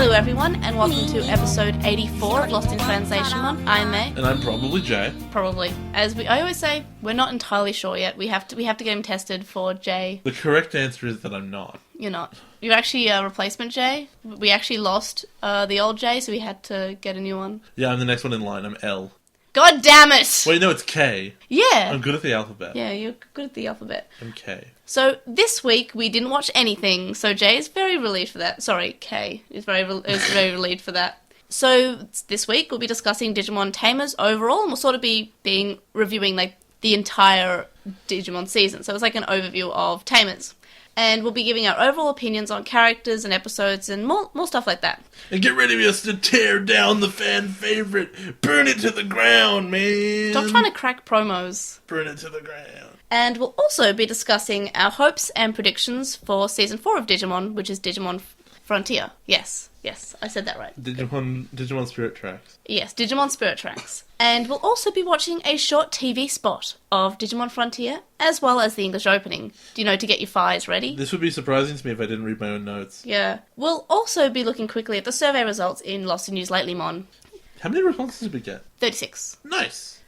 Hello everyone, and welcome to episode 84 of Lost in Translation. I'm May. And I'm probably Jay. Probably. I always say, we're not entirely sure yet. We have to get him tested for Jay. The correct answer is that I'm not. You're not. You're actually a replacement Jay. We actually lost the old Jay, so we had to get a new one. Yeah, I'm the next one in line. I'm L. God damn it! Wait, no, it's K. Yeah. I'm good at the alphabet. Yeah, you're good at the alphabet. I'm K. So, this week, we didn't watch anything, so Jay is very relieved for that. Sorry, K is very relieved for that. So, this week, we'll be discussing Digimon Tamers overall, and we'll sort of be reviewing, like, the entire Digimon season. So, it's like an overview of Tamers. And we'll be giving our overall opinions on characters and episodes and more stuff like that. And get ready for us to tear down the fan favorite. Burn it to the ground, man. Stop trying to crack promos. Burn it to the ground. And we'll also be discussing our hopes and predictions for Season 4 of Digimon, which is Digimon Frontier. Yes, I said that right. Digimon Spirit Tracks. Yes, Digimon Spirit Tracks. And we'll also be watching a short TV spot of Digimon Frontier, as well as the English opening, to get your fires ready. This would be surprising to me if I didn't read my own notes. Yeah. We'll also be looking quickly at the survey results in Lost in NewsLatelymon. How many responses did we get? 36. Nice.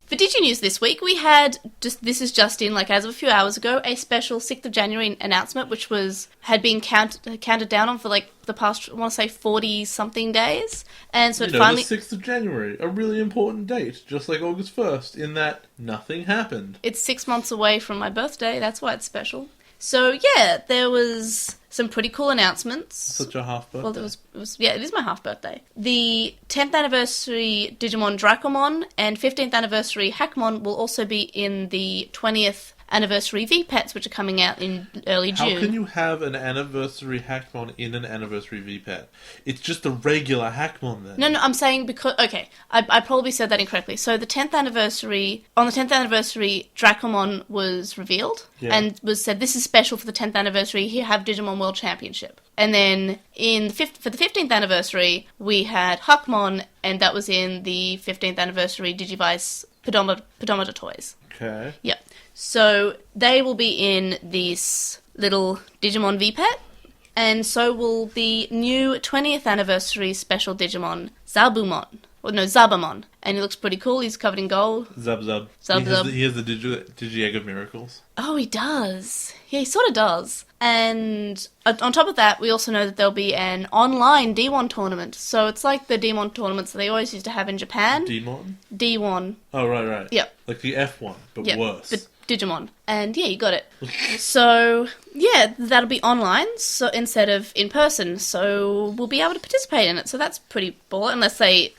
For DigiNews this week, we had, this is just in, as of a few hours ago, a special 6th of January announcement, which had been counted down on for, the past, I want to say, 40-something days. And so finally... the 6th of January, a really important date, just like August 1st, in that nothing happened. It's 6 months away from my birthday, that's why it's special. So, yeah, there was some pretty cool announcements. Such a half birthday. Well, it is my half birthday. The 10th anniversary Digimon Dracomon and 15th anniversary Hackmon will also be in the 20th anniversary V-Pets, which are coming out in early June. How can you have an anniversary Hackmon in an anniversary V-Pet? It's just a regular Hackmon then. No, I'm saying because... Okay, I probably said that incorrectly. So the 10th anniversary... On the 10th anniversary, Dracomon was revealed and was said, this is special for the 10th anniversary, here have Digimon World Championship. And then for the 15th anniversary, we had Hackmon, and that was in the 15th anniversary Digivice Pedometer toys. Okay. Yep. So they will be in this little Digimon V-Pet, and so will the new 20th anniversary special Digimon Zabumon. And he looks pretty cool. He's covered in gold. Zub. He has the Digi-Egg of Miracles. Oh, he does. Yeah, he sort of does. And on top of that, we also know that there'll be an online D1 tournament. So it's like the D1 tournaments that they always used to have in Japan. D1? D1. Oh, right. Yep. Like the F1, but worse. But Digimon. And yeah, you got it. So, yeah, that'll be online so instead of in person. So we'll be able to participate in it. So that's pretty baller, unless they,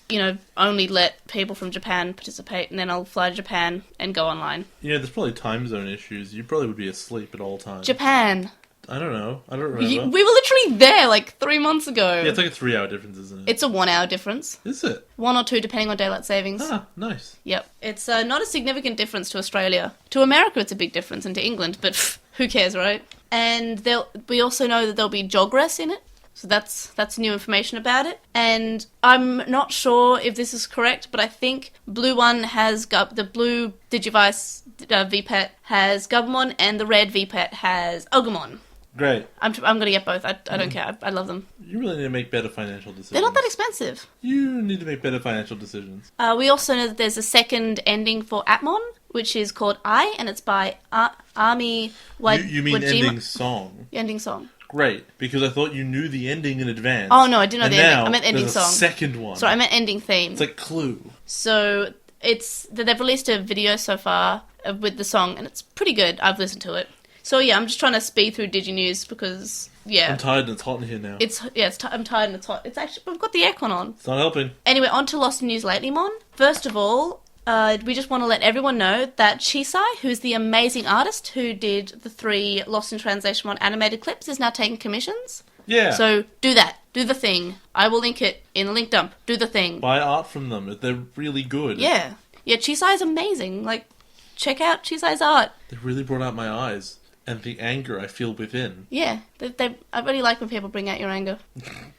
only let people from Japan participate, and then I'll fly to Japan and go online. Yeah, there's probably time zone issues. You probably would be asleep at all times. Japan. I don't know. I don't remember. We were literally there 3 months ago. Yeah, it's like a 3-hour difference, isn't it? It's a 1 hour difference. Is it? 1 or 2, depending on daylight savings. Ah, nice. Yep. It's not a significant difference to Australia. To America, it's a big difference, and to England, but who cares, right? And we also know that there'll be Jogress in it, so that's new information about it. And I'm not sure if this is correct, but I think Blue One has the blue Digivice V-Pet has Gabumon, and the red V-Pet has Agumon. Great. I'm going to get both. I don't care. I love them. You really need to make better financial decisions. They're not that expensive. You need to make better financial decisions. We also know that there's a second ending for Atmon, which is called I, and it's by Ami Wajima. You mean ending song? Ending song. Great, because I thought you knew the ending in advance. Oh, no, I didn't know the ending. I meant ending there's song. A second one. Sorry, I meant ending theme. It's like Clue. So they've released a video so far with the song, and it's pretty good. I've listened to it. So yeah, I'm just trying to speed through DigiNews because, yeah. I'm tired and it's hot in here now. I'm tired and it's hot. It's actually, we've got the aircon on. It's not helping. Anyway, on to Lost in NewsLatelymon. First of all, we just want to let everyone know that Chisai, who's the amazing artist who did the 3 Lost in Translation animated clips, is now taking commissions. Yeah. So do that. Do the thing. I will link it in the link dump. Do the thing. Buy art from them. They're really good. Yeah. Yeah, Chisai is amazing. Check out Chisai's art. They really brought out my eyes. and the anger I feel within. Yeah, I really like when people bring out your anger.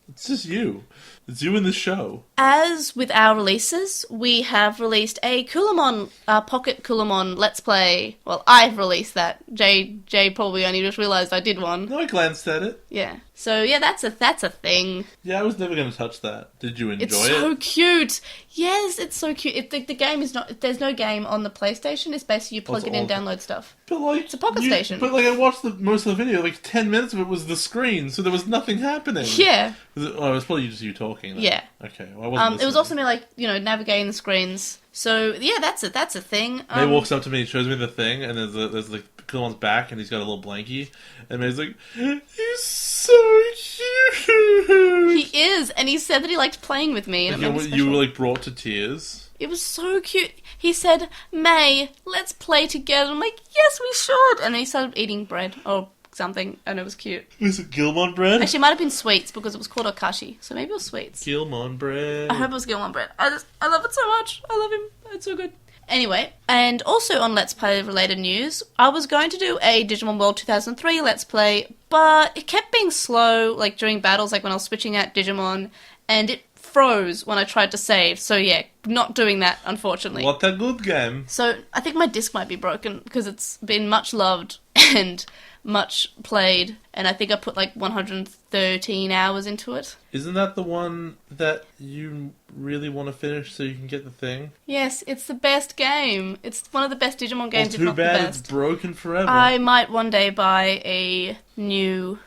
It's just you. It's you in the show. As with our releases, we have released a Kulamon, Pocket Kulamon Let's Play. Well, I've released that. Jay probably only just realised I did one. No, I glanced at it. Yeah. So, yeah, that's a thing. Yeah, I was never going to touch that. Did you enjoy it? It's so cute. Yes, it's so cute. The game is not... There's no game on the PlayStation. It's basically you plug it in, download stuff. But like... It's a Pocket Station. But like, I watched most of the video. Like, 10 minutes of it was the screen, so there was nothing happening. Yeah. It was probably just you talking. Then. Yeah. Okay, well, I wasn't it was also me, like, navigating the screens. So, yeah, that's a thing. May walks up to me and shows me the thing, and there's like, Kumon's back, and he's got a little blankie, and May's like, he's so cute! He is, and he said that he liked playing with me, and you were, like, brought to tears. It was so cute. He said, May, let's play together. I'm like, yes, we should! And then he started eating bread, or something, and it was cute. Was it Gilmon bread? Actually, it might have been sweets, because it was called Okashi, so maybe it was sweets. Gilmon bread. I hope it was Gilmon bread. I love it so much. I love him. It's so good. Anyway, and also on Let's Play related news, I was going to do a Digimon World 2003 Let's Play, but it kept being slow, like during battles, like when I was switching out Digimon, and it froze when I tried to save. So yeah, not doing that, unfortunately. What a good game. So I think my disc might be broken, because it's been much loved and much played, and I think I put like 113 hours into it. Isn't that the one that you really want to finish so you can get the thing? Yes, it's the best game. It's one of the best Digimon games, if not the best. Too bad it's broken forever. I might one day buy a new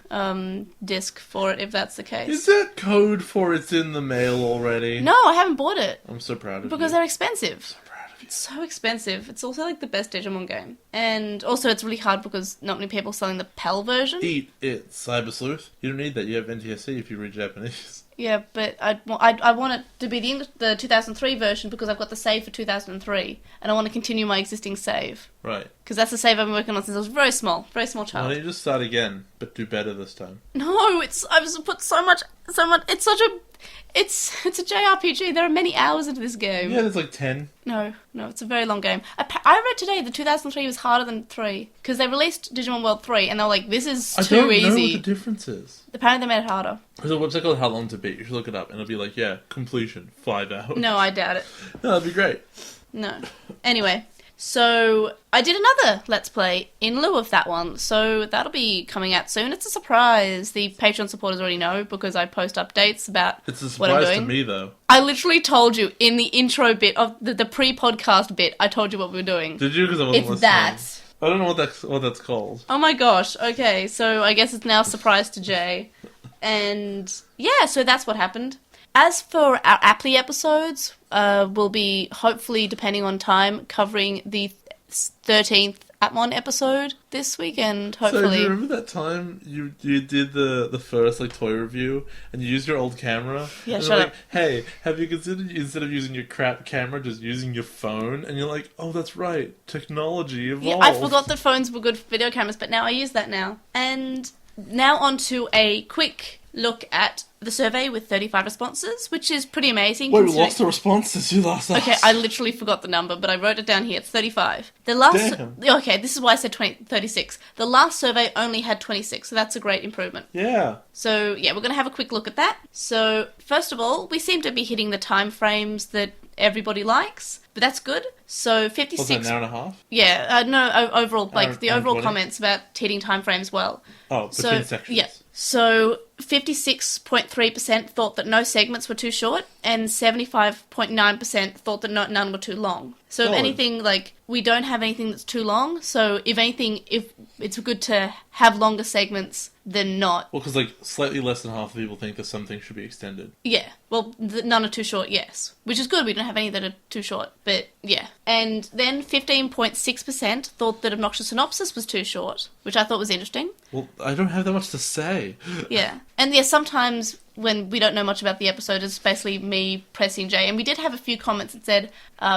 disc for it, if that's the case. Is that code for it's in the mail already? No, I haven't bought it. I'm so proud of you. Because they're expensive. So proud of you. It's so expensive. It's also like the best Digimon game. And also it's really hard because not many people are selling the PAL version. Eat it, Cyber Sleuth. You don't need that. You have NTSC if you read Japanese. Yeah, but I want it to be the 2003 version because I've got the save for 2003, and I want to continue my existing save. Right. Because that's the save I've been working on since I was very small child. Why don't you just start again, but do better this time? No, I've put so much. It's a JRPG. There are many hours into this game. Yeah, there's like 10. No, it's a very long game. I read today that 2003 was harder than 3 because they released Digimon World 3 and they were like, this is too easy. I don't know what the difference is. Apparently they made it harder. There's a website called How Long to Beat. You should look it up and it'll be like, yeah, completion, 5 hours. No, I doubt it. No, that'd be great. No. Anyway, so I did another Let's Play in lieu of that one, so that'll be coming out soon. It's a surprise. The Patreon supporters already know because I post updates about It's a what I'm surprise doing. to me, though. I literally told you in the intro bit of the pre-podcast bit, I told you what we were doing. Did you? Because I wasn't It's listening. that. I don't know what that's called. Oh my gosh, okay, so I guess it's now a surprise to Jay. And yeah, so that's what happened. As for our Apply episodes, we'll be, hopefully, depending on time, covering the 13th Atmon episode this weekend, hopefully. So do you remember that time you did the first like toy review and you used your old camera? Yeah, and shut like, up. Hey, have you considered instead of using your crap camera, just using your phone? And you're like, oh, that's right, technology evolved. Yeah, I forgot that phones were good for video cameras, but now I use that now. And now on to a quick look at the survey with 35 responses, which is pretty amazing. Wait, we lost the responses. You lost us. Okay, I literally forgot the number, but I wrote it down here. It's 35. The last... Damn. Okay, this is why I said 36. The last survey only had 26, so that's a great improvement. Yeah. So, yeah, we're going to have a quick look at that. So, first of all, we seem to be hitting the time frames that everybody likes, but that's good. So, 56... Was that an hour and a half? Yeah, no, overall, like, the overall 20? comments about hitting time frames well. Oh, between sections. Yeah. So, 56.3% thought that no segments were too short, and 75.9% thought that none were too long. So, if Solid. anything, like, we don't have anything that's too long, so if anything, if it's good to have longer segments than not. Well, because like slightly less than half the people think that some things should be extended. Yeah, well, none are too short, yes. Which is good, we don't have any that are too short, but yeah. And then 15.6% thought that Obnoxious Synopsis was too short, which I thought was interesting. Well, I don't have that much to say. Yeah. And yeah, sometimes when we don't know much about the episode, it's basically me pressing Jay. And we did have a few comments that said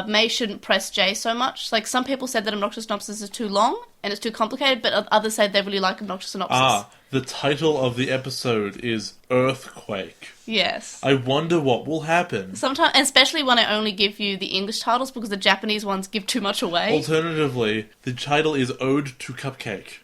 May shouldn't press Jay so much. Like, some people said that Obnoxious Synopsis is too long and it's too complicated, but others said they really like Obnoxious Synopsis. The title of the episode is Earthquake. Yes. I wonder what will happen. Sometimes, especially when I only give you the English titles because the Japanese ones give too much away. Alternatively, the title is Ode to Cupcake.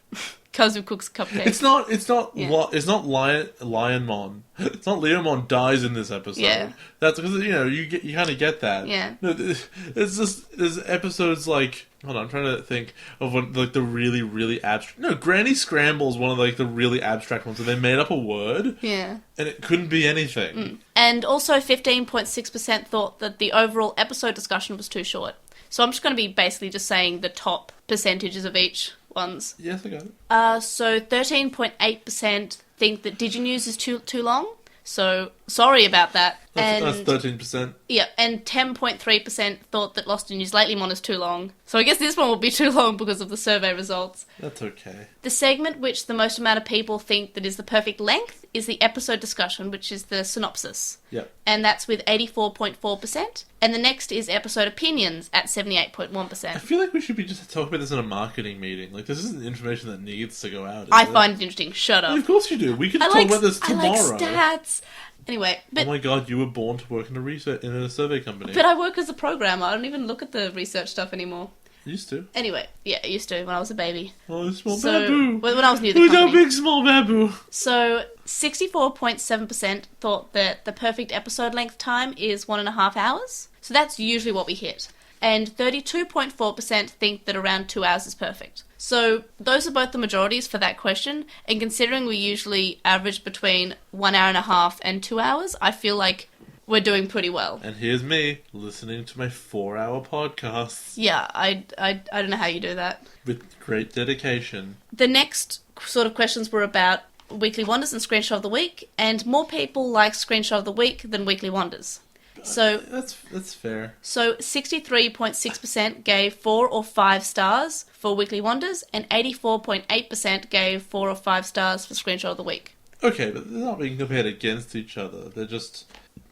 Kazu cooks cupcakes. It's not Yeah. it's not Lionmon. It's not Leomon dies in this episode. Yeah. That's because you kind of get that. Yeah. No, it's just there's episodes like, hold on, I'm trying to think of one, like the really really abstract. No, Granny Scramble is one of like the really abstract ones. So they made up a word. Yeah. And it couldn't be anything. And also 15.6% thought that the overall episode discussion was too short. So I'm just going to be basically just saying the top percentages of each ones. Yes, I got it. So 13.8% think that DigiNews is too long. So sorry about that. That's 13%. Yeah, and 10.3% thought that Lost in NewsLatelymon is too long. So I guess this one will be too long because of the survey results. That's okay. The segment which the most amount of people think that is the perfect length is the episode discussion, which is the synopsis. Yep. And that's with 84.4%. And the next is episode opinions at 78.1%. I feel like we should be just talking about this in a marketing meeting. Like, this isn't information that needs to go out. I find it interesting. Shut up. Of course you do. We could talk about this tomorrow. I like stats. Anyway, but... Oh my god, you were born to work in a survey company. But I work as a programmer. I don't even look at the research stuff anymore. Used to. Anyway, yeah, I used to when I was a baby. Oh, small So, babu. when I was new to the Who's our company. big small babu? So, 64.7% thought that the perfect episode length time is 1.5 hours. So that's usually what we hit. And 32.4% think that around 2 hours is perfect. So those are both the majorities for that question. And considering we usually average between 1 hour and a half and 2 hours, I feel like we're doing pretty well. And here's me listening to my 4-hour podcasts Yeah, I don't know how you do that. with great dedication. The next sort of questions were about Weekly Wonders and Screenshot of the Week, and more people like Screenshot of the Week than Weekly Wonders. So That's fair. So 63.6% gave 4 or 5 stars for Weekly Wonders, and 84.8% gave 4 or 5 stars for Screenshot of the Week. Okay, but they're not being compared against each other. They're just...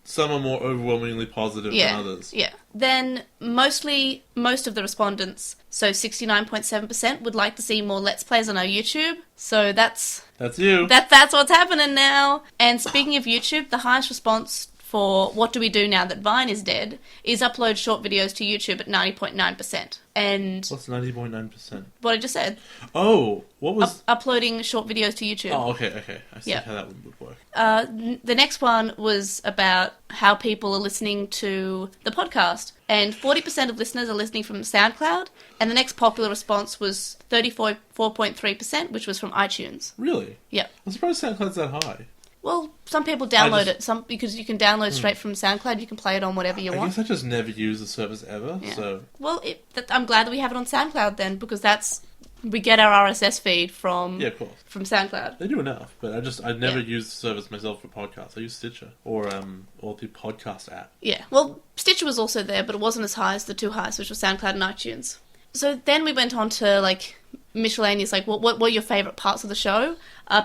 Some are more overwhelmingly positive than others. Yeah. Then most of the respondents, so 69.7%, would like to see more Let's Plays on our YouTube. So that's you. that's what's happening now. And speaking of YouTube, the highest response for What Do We Do Now That Vine Is Dead is upload short videos to YouTube at 90.9%. And What's 90.9%? what I just said, Oh, what was... uploading short videos to YouTube. Oh, okay. I see Yeah. how that would work. The next one was about how people are listening to the podcast. And 40% of listeners are listening from SoundCloud. And the next popular response was 34.3%, which was from iTunes. Really? Yeah. I'm surprised SoundCloud's that high. Well, some people download it. Some because you can download straight from SoundCloud. You can play it on whatever you I want. guess I just never use the service ever, Yeah. so... Well, I'm glad that we have it on SoundCloud then, because we get our RSS feed from Yeah, of course. from SoundCloud. They do enough, but I never Yeah. use the service myself for podcasts. I use Stitcher or the podcast app. Yeah. Well, Stitcher was also there, but it wasn't as high as the two highest, which were SoundCloud and iTunes. So then we went on to like miscellaneous, like what were your favourite parts of the show?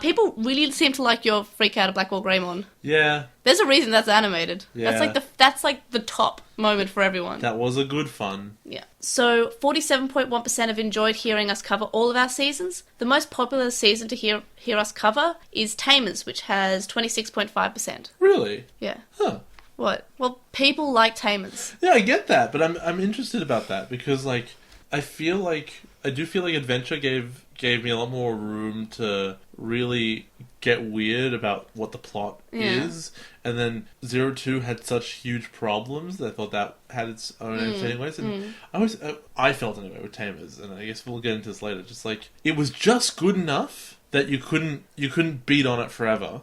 People really seem to like your Freak Out of Blackwall Greymon. Yeah, There's a reason that's animated. Yeah. That's like the top moment for everyone. that was a good fun. Yeah. So 47.1% have enjoyed hearing us cover all of our seasons. The most popular season to hear us cover is Tamers, which has 26.5%. Really? Yeah. Huh. What? Well, people like Tamers. Yeah, I get that, but I'm interested about that because like I do feel like Adventure gave me a lot more room to really get weird about what the plot is, and then 02 had such huge problems that I thought that had its own entertaining ways, and I felt anyway with Tamers, and I guess we'll get into this later. Just like it was just good enough that you couldn't beat on it forever,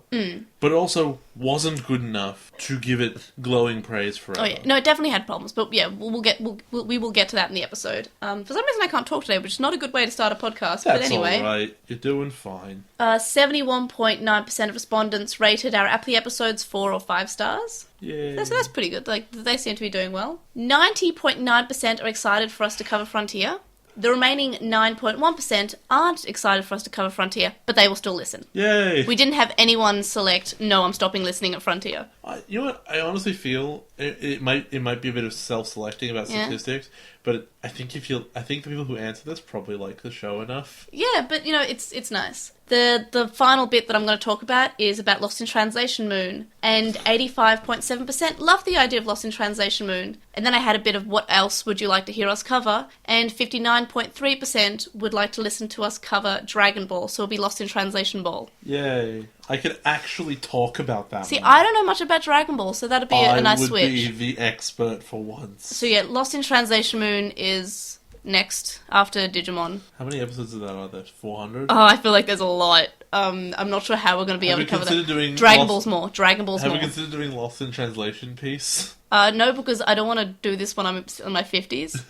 but it also wasn't good enough to give it glowing praise forever. Oh yeah, no, it definitely had problems, but yeah, we will get to that in the episode. For some reason, I can't talk today, which is not a good way to start a podcast. But That's anyway, all right. You're doing fine. 71.9% of respondents rated our Apply episodes 4 or 5 stars. Yeah. So that's pretty good. Like they seem to be doing well. 90.9% are excited for us to cover Frontier. The remaining 9.1% aren't excited for us to cover Frontier, but they will still listen. Yay! We didn't have anyone select, no, I'm stopping listening at Frontier. You know what? I honestly feel it might be a bit of self-selecting about Yeah. statistics, But I think the people who answer this probably like the show enough. Yeah, but it's nice. The final bit that I'm going to talk about is about Lost in Translation Moon, and 85.7% love the idea of Lost in Translation Moon. And then I had a bit of what else would you like to hear us cover, and 59.3% would like to listen to us cover Dragon Ball, so it'll be Lost in Translation Ball. Yay. I could actually talk about that. See, I don't know much about Dragon Ball, so that'd be a nice switch. I would be the expert for once. So yeah, Lost in Translation Moon is next after Digimon. How many episodes of that are there? 400? Oh, I feel like there's a lot. I'm not sure how we're going to be able to cover that. Dragon Ball's more. Have we considered doing Lost in Translation piece? No, because I don't want to do this when I'm in my 50s.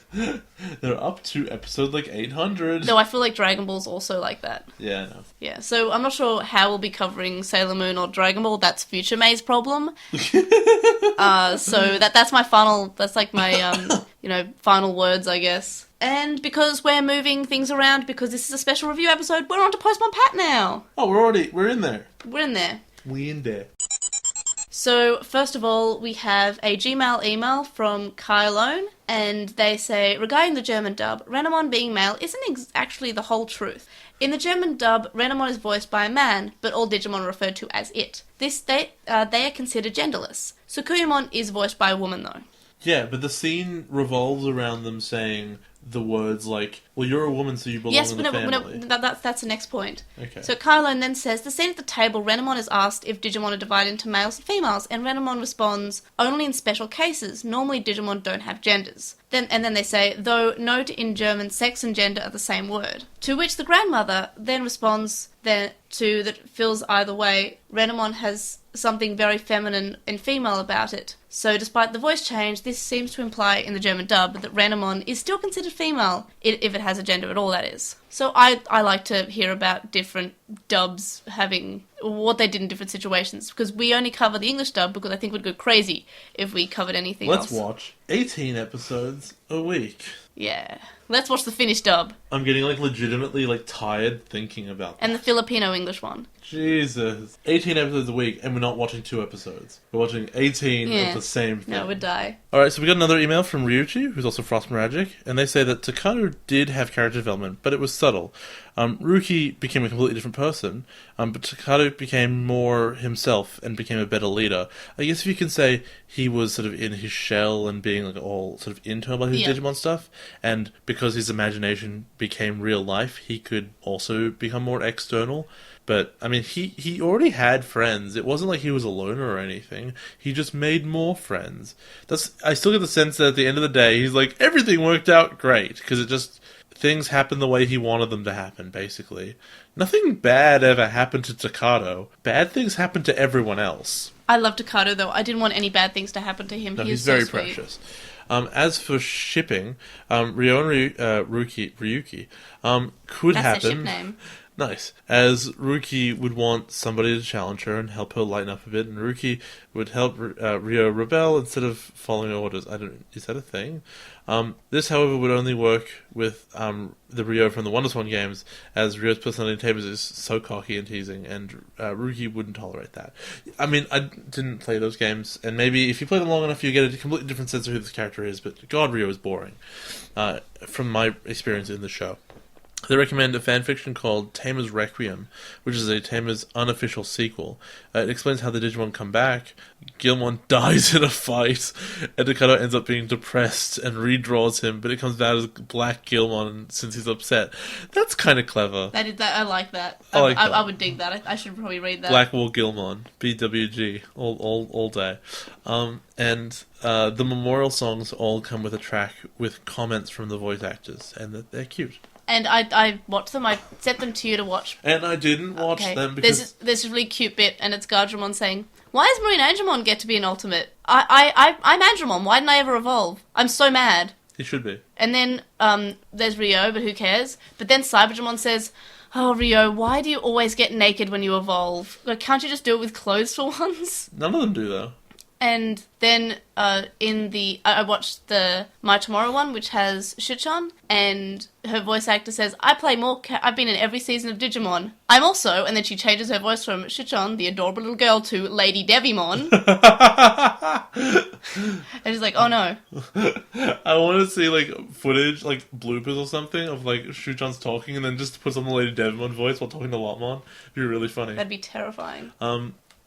They're up to episode 800. No, I feel like Dragon Ball's also like that. Yeah, I know. Yeah, so I'm not sure how we'll be covering Sailor Moon or Dragon Ball. That's Future May's problem. So that's my final. That's like my final words, I guess. And because we're moving things around, because this is a special review episode, we're on to Postmon Pat now. Oh, we're in there. We're in there. We in there. So, first of all, we have a Gmail email from Kylone, and they say, regarding the German dub, Renamon being male isn't actually the whole truth. In the German dub, Renamon is voiced by a man, but all Digimon are referred to as it. They are considered genderless. Tsukuyamon is voiced by a woman, though. Yeah, but the scene revolves around them saying the words like, well, you're a woman, so you belong in the family. No, that's the next point. Okay. So Kylone then says, the scene at the table, Renamon is asked if Digimon are divided into males and females, and Renamon responds, only in special cases. Normally Digimon don't have genders. Then they say, though note in German, sex and gender are the same word. To which the grandmother then responds that feels either way, Renamon has something very feminine and female about it. So despite the voice change, this seems to imply in the German dub that Renamon is still considered female, if it has a gender at all, that is. So I like to hear about different dubs having what they did in different situations, because we only cover the English dub because I think we'd go crazy if we covered anything else. Let's watch 18 episodes a week. Yeah. Let's watch the Finnish dub. I'm getting legitimately tired thinking about that. And the Filipino English one. Jesus. 18 episodes a week, and we're not watching 2 episodes. We're watching 18 of the same thing. No, we'd die. Alright, so we got another email from Ryuichi, who's also Frost Magic, and they say that Takano did have character development, but it was subtle. Ruki became a completely different person, but Takano became more himself and became a better leader. I guess if you can say he was sort of in his shell and being all sort of internal about his Digimon stuff, and because his imagination became real life, he could also become more external. But, I mean, he already had friends. It wasn't like he was a loner or anything. He just made more friends. I still get the sense that at the end of the day, he's like, everything worked out great, because things happened the way he wanted them to happen, basically. Nothing bad ever happened to Takano. Bad things happened to everyone else. I love Takano, though. I didn't want any bad things to happen to him. No, he's very precious. As for shipping, Ryo and Ryuki could happen. That's their ship name. Nice. As Ruki would want somebody to challenge her and help her lighten up a bit, and Ruki would help Ryo rebel instead of following orders. Is that a thing? This, however, would only work with the Ryo from the WonderSwan games, as Ryo's personality in Tamers is so cocky and teasing, and Ruki wouldn't tolerate that. I mean, I didn't play those games, and maybe if you play them long enough, you get a completely different sense of who this character is, but God, Ryo is boring, from my experience in the show. They recommend a fanfiction called Tamer's Requiem, which is a Tamer's unofficial sequel. It explains how the Digimon come back, Gilmon dies in a fight, and Takano ends up being depressed and redraws him, but it comes out as Black Gilmon since he's upset. That's kind of clever. I like that. I would dig that. I should probably read that. Blackwall Gilmon, BWG, all day. And the memorial songs all come with a track with comments from the voice actors, and that they're cute. And I watched them. I sent them to you to watch. And I didn't watch them because... There's a really cute bit, and it's Gardramon saying, why does Marine Angemon get to be an ultimate? I'm Angemon. Why didn't I ever evolve? I'm so mad. He should be. And then there's Ryo, but who cares? But then Cybergemon says, oh, Ryo, why do you always get naked when you evolve? Can't you just do it with clothes for once? None of them do, though. And then I watched the My Tomorrow one, which has Shuchon, and her voice actor says, I've been in every season of Digimon. I'm also, and then she changes her voice from Shuchon, the adorable little girl, to Lady Devimon. And she's like, oh no. I want to see, like, footage, like, bloopers or something of, like, Shuchon's talking and then just put on the Lady Devimon voice while talking to Lotmon. It'd be really funny. That'd be terrifying.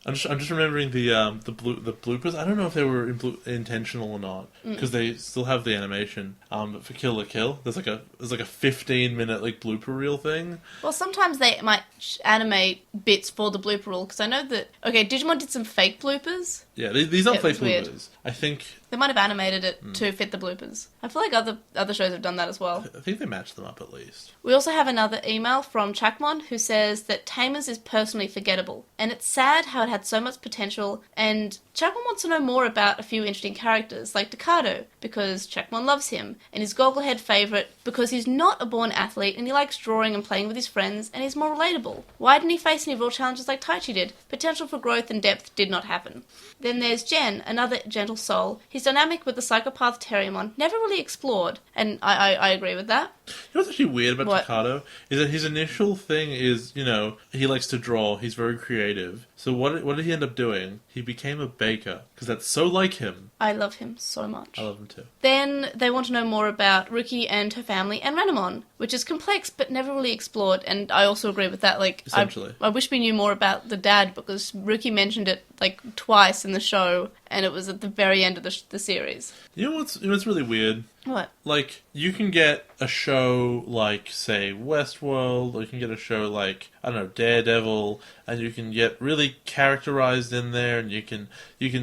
I'm just remembering the bloopers. I don't know if they were intentional or not because they still have the animation. But for Kill la Kill, there's like a 15-minute like blooper reel thing. Well, sometimes they might animate bits for the blooper reel because I know that Digimon did some fake bloopers. Yeah, these aren't fake bloopers. Weird. I think they might have animated it to fit the bloopers. I feel like other shows have done that as well. I think they matched them up at least. We also have another email from Dracomon who says that Tamers is personally forgettable, and it's sad how it had so much potential, and Dracomon wants to know more about a few interesting characters, like Decado, because Dracomon loves him, and his Gogglehead favourite because he's not a born athlete and he likes drawing and playing with his friends, and he's more relatable. Why didn't he face any real challenges like Taichi did? Potential for growth and depth did not happen. Then there's Jen, another gentle soul. He's dynamic with the psychopath Terriermon, never really explored, and I agree with that. You know what's actually weird about What? Decado is that his initial thing is, he likes to draw, he's very creative. So what did he end up doing? He became a baker, because that's so like him. I love him so much. I love him too. Then they want to know more about Ruki and her family and Renamon, which is complex but never really explored, and I also agree with that. Like, Essentially. I wish we knew more about the dad, because Ruki mentioned it like twice in the show, and it was at the very end of the series. You know what's really weird? What? Like, you can get a show like, say, Westworld, or you can get a show like, I don't know, Daredevil, and you can get really characterized in there, and you can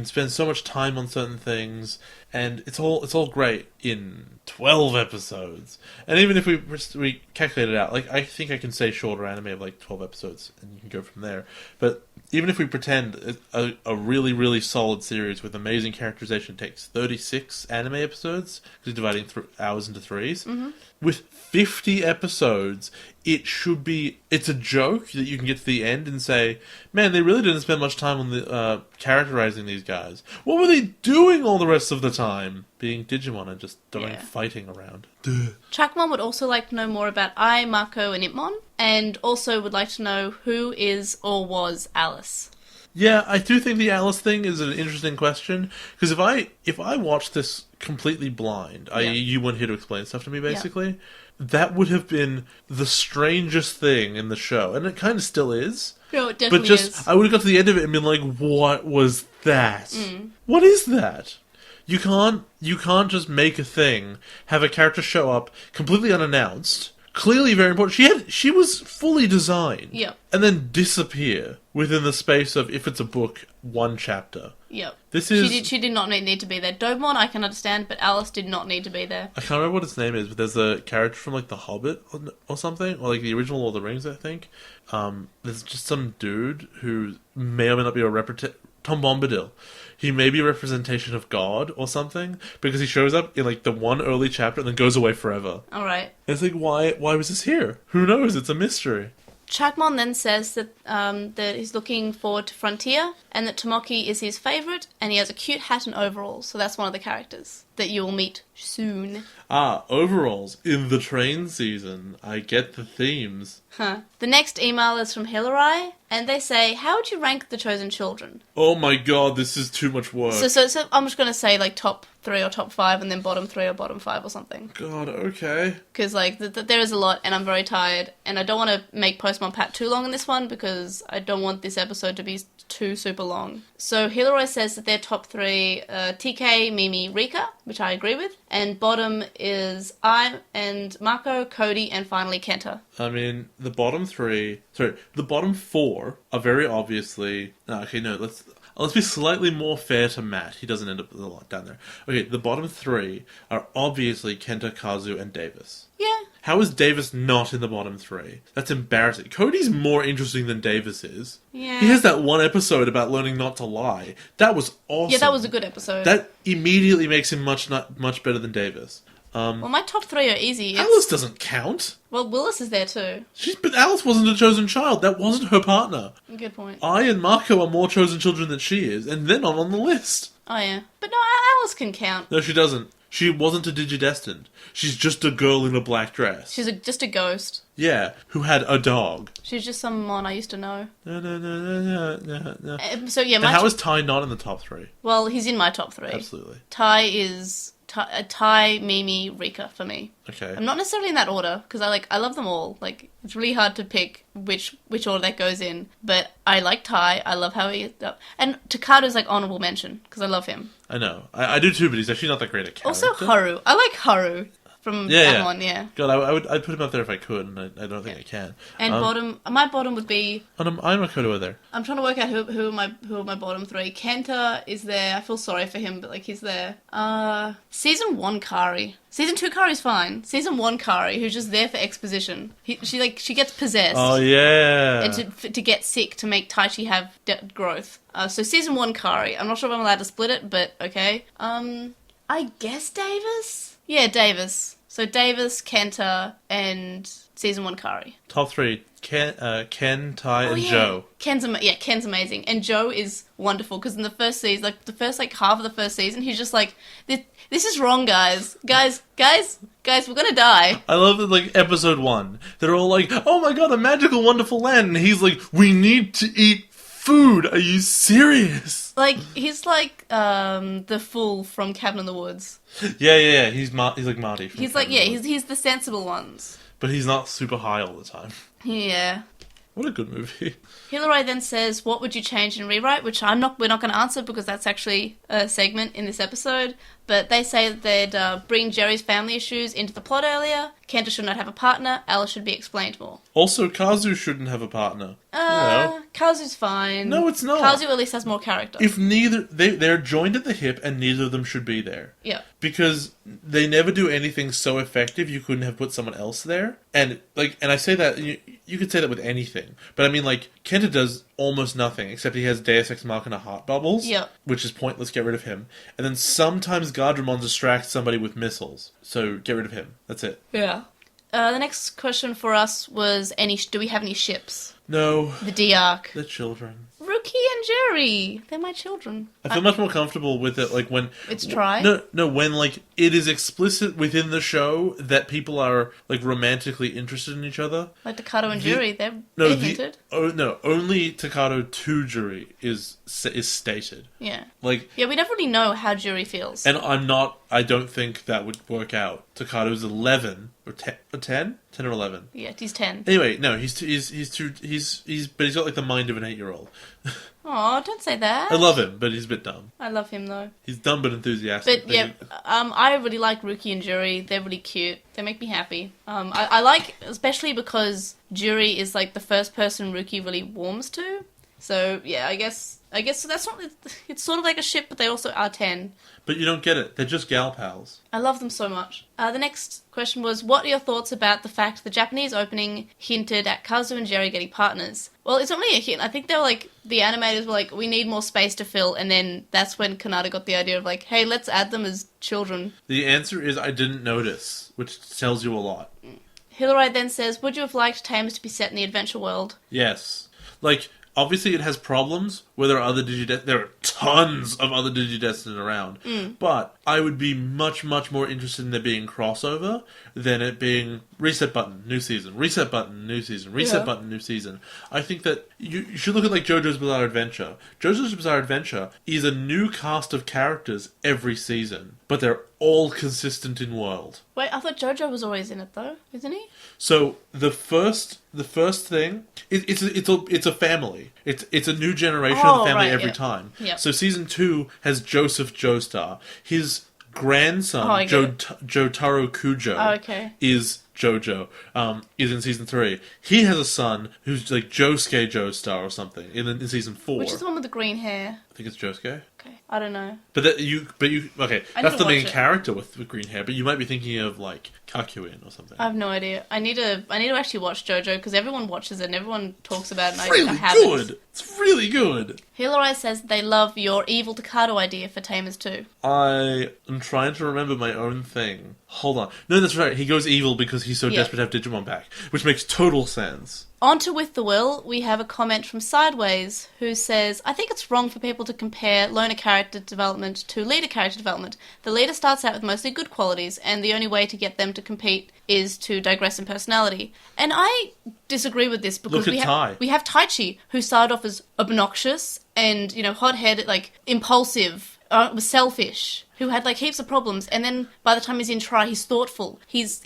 spend so much time on certain things, and it's all great in 12 episodes. And even if we calculate it out, like, I think I can say shorter anime of like 12 episodes, and you can go from there. But even if we pretend a really, really solid series with amazing characterization takes 36 anime episodes, because you're dividing hours into threes, with 50 episodes, it's a joke that you can get to the end and say, man, they really didn't spend much time on the characterizing these guys. What were they doing all the rest of the time? Being Digimon and just fighting around. Duh. Dracomon would also like to know more about Ai, Mako, and Itmon, and also would like to know who is or was Alice. Yeah, I do think the Alice thing is an interesting question, because if I watched this completely blind, i.e. you weren't here to explain stuff to me, basically, that would have been the strangest thing in the show, and it kind of still is. No, it definitely is. I would have got to the end of it and been like, what was that? What is that? You can't just make a thing, have a character show up completely unannounced, clearly very important. She was fully designed. Yep. And then disappear within the space of, if it's a book, one chapter. Yep. She did not need to be there. Dobemon I can understand, but Alice did not need to be there. I can't remember what its name is, but there's a character from like The Hobbit or something, or like the original Lord of the Rings, I think. There's just some dude who may or may not be Tom Bombadil. He may be a representation of God or something, because he shows up in like the one early chapter and then goes away forever. Alright. It's like, why was this here? Who knows? It's a mystery. Dracomon then says that he's looking forward to Frontier, and that Tomoki is his favourite, and he has a cute hat and overalls, so that's one of the characters that you will meet soon. Overalls. In the train season. I get the themes. The next email is from Hilary, and they say, how would you rank the Chosen Children? Oh my god, this is too much work. So I'm just going to say like top 3 or top 5, and then bottom 3 or bottom 5 or something. God, okay. Because like there is a lot, and I'm very tired, and I don't want to make Postmon Pat too long in this one, because I don't want this episode to be too super long. So Hilary says that their top 3, TK, Mimi, Rika, which I agree with, and bottom is I and Mako, Cody, and finally Kenta. I mean, the bottom 4 are very obviously... Let's be slightly more fair to Matt. He doesn't end up with a lot down there. Okay, the bottom 3 are obviously Kenta, Kazu, and Davis. Yeah. How is Davis not in the bottom 3? That's embarrassing. Cody's more interesting than Davis is. Yeah. He has that one episode about learning not to lie. That was awesome. Yeah, that was a good episode. That immediately makes him much better than Davis. Well, my top 3 are easy. Alice doesn't count. Well, Willis is there too. But Alice wasn't a chosen child. That wasn't her partner. Good point. I and Marco are more chosen children than she is, and they're not on the list. Oh, yeah. But no, Alice can count. No, she doesn't. She wasn't a Digidestined. She's just a girl in a black dress. She's just a ghost. Yeah, who had a dog. She's just someone I used to know. No. So, yeah, And how is Ty not in the top 3? Well, he's in my top 3. Absolutely. Ty is... Ty, Mimi, Rika for me. Okay. I'm not necessarily in that order, because I love them all. Like, it's really hard to pick which order that goes in. But I like Ty. I love how he... And Takado's like honorable mention, because I love him. I know. I do too, but he's actually not that great a character. Also Haru. I like Haru from Digimon, yeah. God, I'd put him up there if I could, and I don't think I can. And my bottom would be... I'm Makoto there. I'm trying to work out who are my bottom 3. Kenta is there. I feel sorry for him, but like he's there. Season 1 Kari. Season 2 Kari's fine. Season 1 Kari, who's just there for exposition. She gets possessed. Oh yeah. And to get sick to make Taichi have growth. So season 1 Kari. I'm not sure if I'm allowed to split it, but okay. I guess Davis? Yeah, Davis. So Davis, Kenta, and season 1 Kari. Top 3. Ken, Ty, and Joe. Ken's amazing. And Joe is wonderful, because in the first season, like, the first, like, half of the first season, he's just like, this is wrong, guys. Guys, we're gonna die. I love that, like, episode 1. They're all like, oh my god, a magical, wonderful land. And he's like, we need to eat food. Are you serious? Like, he's like, the fool from Cabin in the Woods. Yeah. He's like Marty. He's like, yeah, he's the sensible ones. But he's not super high all the time. Yeah. What a good movie. Hilary then says, what would you change and rewrite? Which we're not going to answer, because that's actually a segment in this episode. But they say that they'd bring Jerry's family issues into the plot earlier. Kenta should not have a partner. Alice should be explained more. Also, Kazu shouldn't have a partner. Kazu's fine. No, it's not. Kazu at least has more character. If neither... They're joined at the hip, and neither of them should be there. Yeah. Because they never do anything so effective you couldn't have put someone else there. And I say that... You could say that with anything. But I mean, like, Kenta does almost nothing, except he has Deus Ex Machina heart bubbles. Yep. Which is pointless, get rid of him. And then sometimes Gardramon distracts somebody with missiles. So get rid of him. That's it. Yeah. The next question for us was, do we have any ships? No. The D-Arc. They're children. Rookie and Jerry. They're my children. I feel much more comfortable with it, like, when... It's Try? No, when, like, it is explicit within the show that people are, like, romantically interested in each other. Like Takato and Juri, they're hinted. Only Takato to Juri is stated. Yeah. Like... Yeah, we never really know how Juri feels. And I don't think that would work out. Takato's 11, or 10? 10 or 11? Yeah, he's 10. Anyway, no, but he's got, like, the mind of an 8-year-old. Aw, don't say that. I love him, but he's a bit dumb. I love him, though. He's dumb but enthusiastic. But, yeah, I really like Rookie and Juri. They're really cute. They make me happy. I like, especially because Juri is, like, the first person Rookie really warms to. So, yeah, I guess so that's not... It's sort of like a ship, but they also are 10. But you don't get it. They're just gal pals. I love them so much. The next question was, what are your thoughts about the fact the Japanese opening hinted at Kazu and Jerry getting partners? Well, it's not really a hint. I think they were like, the animators were like, we need more space to fill, and then that's when Kanata got the idea of like, hey, let's add them as children. The answer is I didn't notice, which tells you a lot. Hilary then says, would you have liked Tamers to be set in the adventure world? Yes. Like... Obviously, it has problems where there are there are tons of other Digidestined around. But I would be much, much more interested in there being crossover than it being reset button, new season, reset button, new season, reset button, new season. I think that you should look at like JoJo's Bizarre Adventure. JoJo's Bizarre Adventure is a new cast of characters every season, but they're all consistent in world. Wait, I thought JoJo was always in it though, isn't he? So the first thing, it's a family. It's a new generation of the family every time. Yep. So season 2 has Joseph Joestar. His grandson, Jotaro Kujo, is JoJo, is in season 3. He has a son who's like Josuke Joestar or something in season 4. Which is the one with the green hair? I think it's Josuke. Okay, I don't know. But okay, that's the main character with green hair. But you might be thinking of like Kakyoin or something. I have no idea. I need to actually watch JoJo because everyone watches it and everyone talks about it. And really I haven't. Good. It's really good. Hilary says they love your evil Takato idea for Tamers too. I am trying to remember my own thing. Hold on. No, that's right. He goes evil because he's so desperate to have Digimon back, which makes total sense. On to With the Will, we have a comment from Sideways who says, I think it's wrong for people to compare loner character development to leader character development. The leader starts out with mostly good qualities, and the only way to get them to compete is to digress in personality. And I disagree with this because we have Taichi, who started off as obnoxious and, hot-headed, impulsive, was selfish, who had heaps of problems, and then by the time he's in Tri, he's thoughtful. He's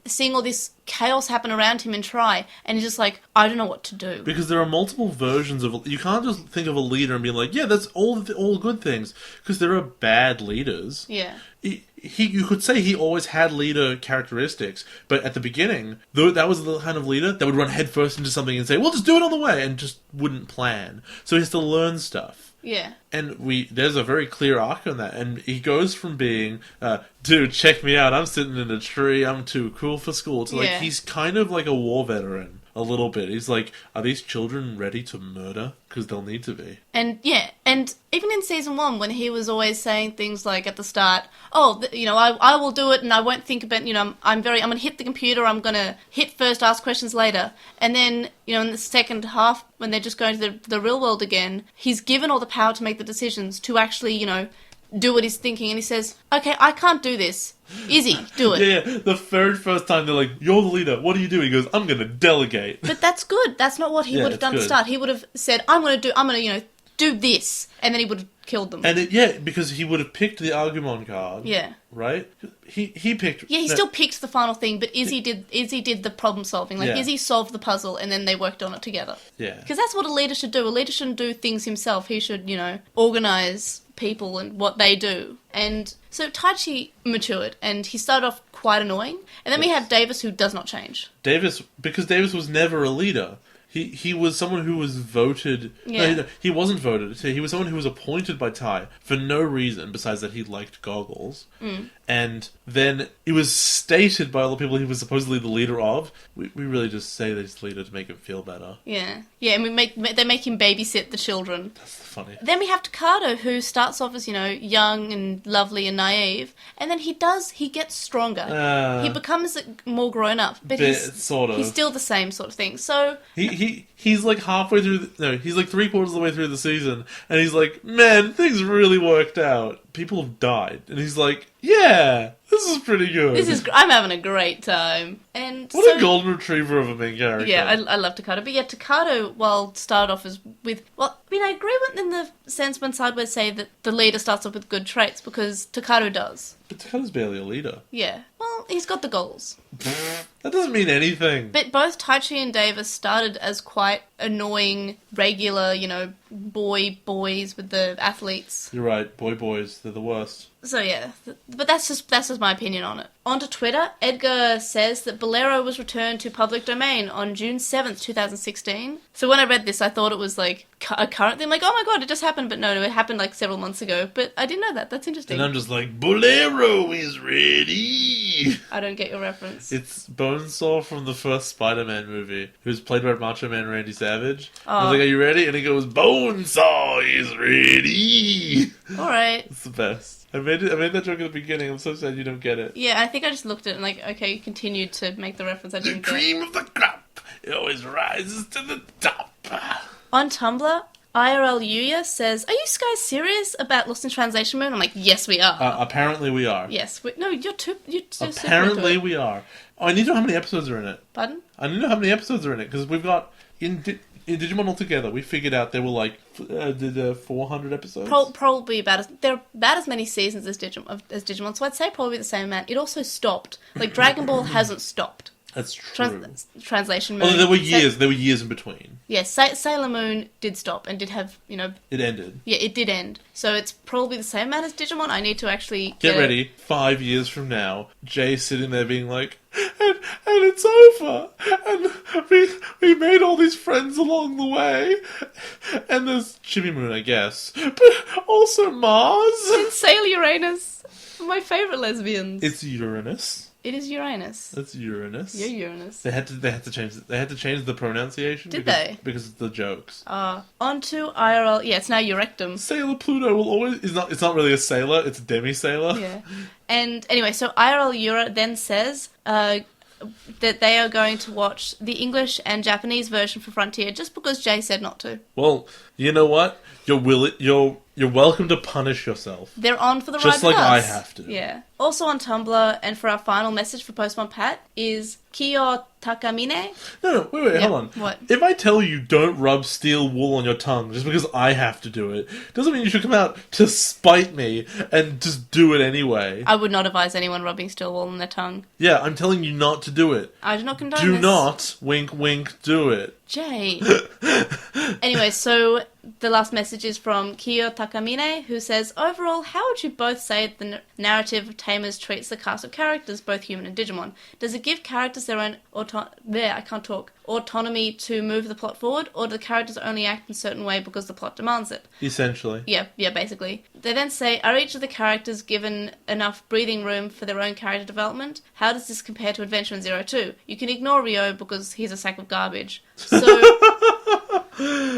seeing all this chaos happen around him in Tri, and he's just like, I don't know what to do. Because there are multiple versions of... You can't just think of a leader and be like, yeah, that's all good things. Because there are bad leaders. Yeah. You could say he always had leader characteristics, but at the beginning, that was the kind of leader that would run headfirst into something and say, well, just do it on the way, and just wouldn't plan. So he has to learn stuff. Yeah. And there's a very clear arc on that, and he goes from being, dude, check me out, I'm sitting in a tree, I'm too cool for school, to he's kind of like a war veteran. A little bit. He's like, are these children ready to murder? Because they'll need to be. And even in season 1, when he was always saying things like at the start, I will do it and I won't think about, I'm going to hit the computer, I'm going to hit first, ask questions later. And then, in the second half, when they're just going to the real world again, he's given all the power to make the decisions to actually, do what he's thinking, and he says, okay, I can't do this. Izzy, do it. Yeah, the very first time they're like, you're the leader, what do you do? He goes, I'm going to delegate. But that's good. That's not what he would have done at the start. He would have said, I'm going to, do this, and then he would have killed them. And because he would have picked the Agumon card. Yeah. Right? He picked... Yeah, he still picked the final thing, but Izzy did the problem solving. Izzy solved the puzzle, and then they worked on it together. Yeah. Because that's what a leader should do. A leader shouldn't do things himself. He should, organise people and what they do. And so Taichi matured, and he started off quite annoying. And then we have Davis, who does not change. Because Davis was never a leader. He was someone who was voted... Yeah. No, he wasn't voted. He was someone who was appointed by Tai for no reason besides that he liked goggles. Mm. And then it was stated by all the people he was supposedly the leader of. We really just say that he's the leader to make him feel better. Yeah. Yeah, and they make him babysit the children. That's funny. Then we have Takato, who starts off as, young and lovely and naive. And then he gets stronger. He becomes more grown up. But he's still the same sort of thing. So... He's like halfway through... he's like 3/4 of the way through the season. And he's like, man, things really worked out. People have died. And he's like, yeah, this is pretty good. I'm having a great time. And what a golden retriever of a main character. Yeah, I love Takato. But yeah, Takato, started off I agree in the sense when Sideways say that the leader starts off with good traits, because Takato does. But Takato's barely a leader. Yeah. Well, he's got the goals. That doesn't mean anything. But both Taichi and Davis started as quite annoying, regular, boys with the athletes. You're right, boys, they're the worst. So yeah, but that's just my opinion on it. On to Twitter, Edgar says that Bolero was returned to public domain on June 7th, 2016. So when I read this, I thought it was a current thing. I'm like, oh my god, it just happened. But no, it happened several months ago. But I didn't know that. That's interesting. And I'm just like, Bolero is ready! I don't get your reference. It's Bonesaw from the first Spider-Man movie, who's played by Macho Man Randy Savage. Oh. I was like, are you ready? And he goes, Bonesaw is ready! Alright. It's the best. I made that joke at the beginning. I'm so sad you don't get it. Yeah, I think I just looked at it and okay, you continued to make the reference I didn't get. The cream of the crop, it always rises to the top. On Tumblr, IRL Yuya says, are you guys serious about Lost in Translation Moon? I'm like, yes, we are. Apparently we are. Yes. You're too apparently we are. Oh, I need to know how many episodes are in it. Pardon? I need to know how many episodes are in it, because we've got... In Digimon Altogether, we figured out there were 400 episodes? Probably there are about as many seasons as Digimon, so I'd say probably the same amount. It also stopped. Dragon Ball hasn't stopped. That's true. Translation Moon. Oh, there were years in between. Yes, Sailor Moon did stop and did have, It ended. Yeah, it did end. So it's probably the same amount as Digimon. I need to actually get ready. 5 years from now, Jay's sitting there being like, and it's over. And we made all these friends along the way. And there's Chibi Moon, I guess. But also Mars. And Sailor Uranus. My favourite lesbians. It's Uranus. It is Uranus. That's Uranus. You're Uranus. They had to change the pronunciation. Did they? Because of the jokes. On to IRL. Yeah, it's now Eurectum. Sailor Pluto will always it's not really a sailor, it's a demi-sailor. Yeah. And anyway, so IRL Eura then says that they are going to watch the English and Japanese version for Frontier just because Jay said not to. Well, you know what? You're welcome to punish yourself. They're on for the ride just like with us. I have to. Yeah. Also on Tumblr, and for our final message for Postmon Pat, is Kiyo Takamine. No, wait, hold on. What? If I tell you don't rub steel wool on your tongue just because I have to do it, doesn't mean you should come out to spite me and just do it anyway. I would not advise anyone rubbing steel wool on their tongue. Yeah, I'm telling you not to do it. I do not condone Do this. not, wink wink, do it. Jay. Anyway, so the last message is from Kiyo Takamine, who says, overall, how would you both say the narrative of Tamers treats the cast of characters, both human and Digimon? Does it give characters their own autonomy to move the plot forward, or do the characters only act in a certain way because the plot demands it? Essentially. Yeah, basically. They then say, are each of the characters given enough breathing room for their own character development? How does this compare to Adventure in Zero 2? You can ignore Ryo because he's a sack of garbage. So,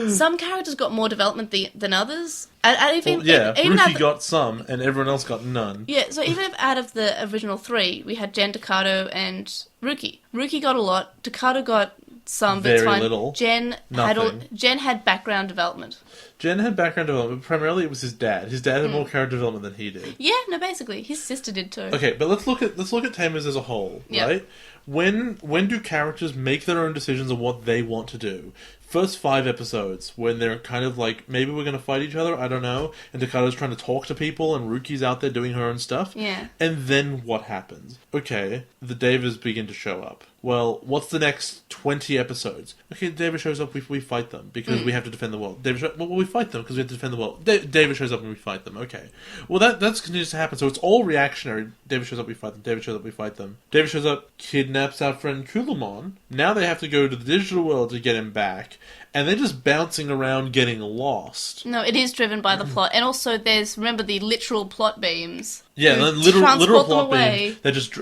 some characters got more development than others. Ruki got some, and everyone else got none. Yeah, so even if out of the original three, we had Jen, Takado, and Ruki. Ruki got a lot, Takado got some, but it's Very fine. little. Jen had background development. Jen had background development, but primarily it was his dad. His dad had more character development than he did. Yeah, no, basically. His sister did too. Okay, but let's look at Tamers as a whole, right? When do characters make their own decisions on what they want to do? First 5 episodes, when they're kind of like, maybe we're going to fight each other, I don't know, and Takado's trying to talk to people, and Ruki's out there doing her own stuff. Yeah. And then what happens? Okay, the Davas begin to show up. Well, what's the next 20 episodes? Okay, David shows up, we fight them, because we have to defend the world. We fight them, because we have to defend the world. David shows up and we fight them, okay. Well, that continues to happen, so it's all reactionary. David shows up, we fight them. David shows up, we fight them. David shows up, kidnaps our friend Kulamon. Now they have to go to the digital world to get him back. And they're just bouncing around getting lost. No, it is driven by the plot. And also there's, remember, the literal plot beams. Yeah, the literal plot beams. They're just...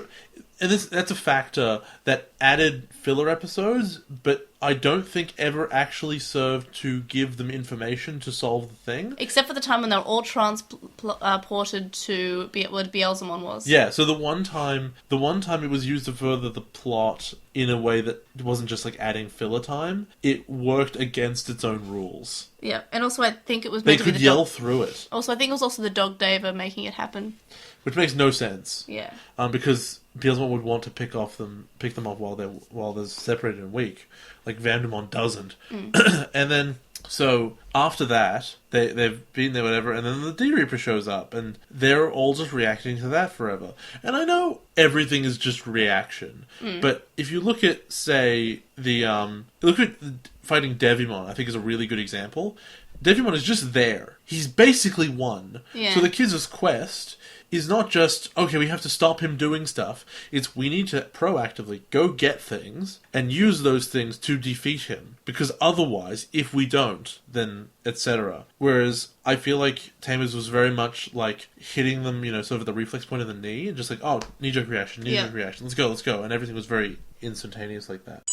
And that's a factor that added filler episodes, but I don't think ever actually served to give them information to solve the thing. Except for the time when they were all transported to where Beelzemon was. Yeah, so the one time it was used to further the plot in a way that wasn't just like adding filler time, it worked against its own rules. Yeah, and also I think it was they could yell through it. Also, I think it was also the dog Dava making it happen. Which makes no sense. Yeah. Because Beelzemon would want to pick them up while they're separated and weak. Like Vandemon doesn't. And then, so, after that, they've been there, whatever, and then the D-Reaper shows up, and they're all just reacting to that forever. And I know everything is just reaction, but if you look at, say, fighting Devimon, I think is a really good example. Devimon is just there. He's basically won. Yeah. So the kids' quest is not just, okay, we have to stop him doing stuff. It's we need to proactively go get things and use those things to defeat him. Because otherwise, if we don't, then etc. Whereas I feel like Tamers was very much like hitting them, sort of at the reflex point of the knee, and just like, oh, knee-jerk reaction, let's go. And everything was very instantaneous like that.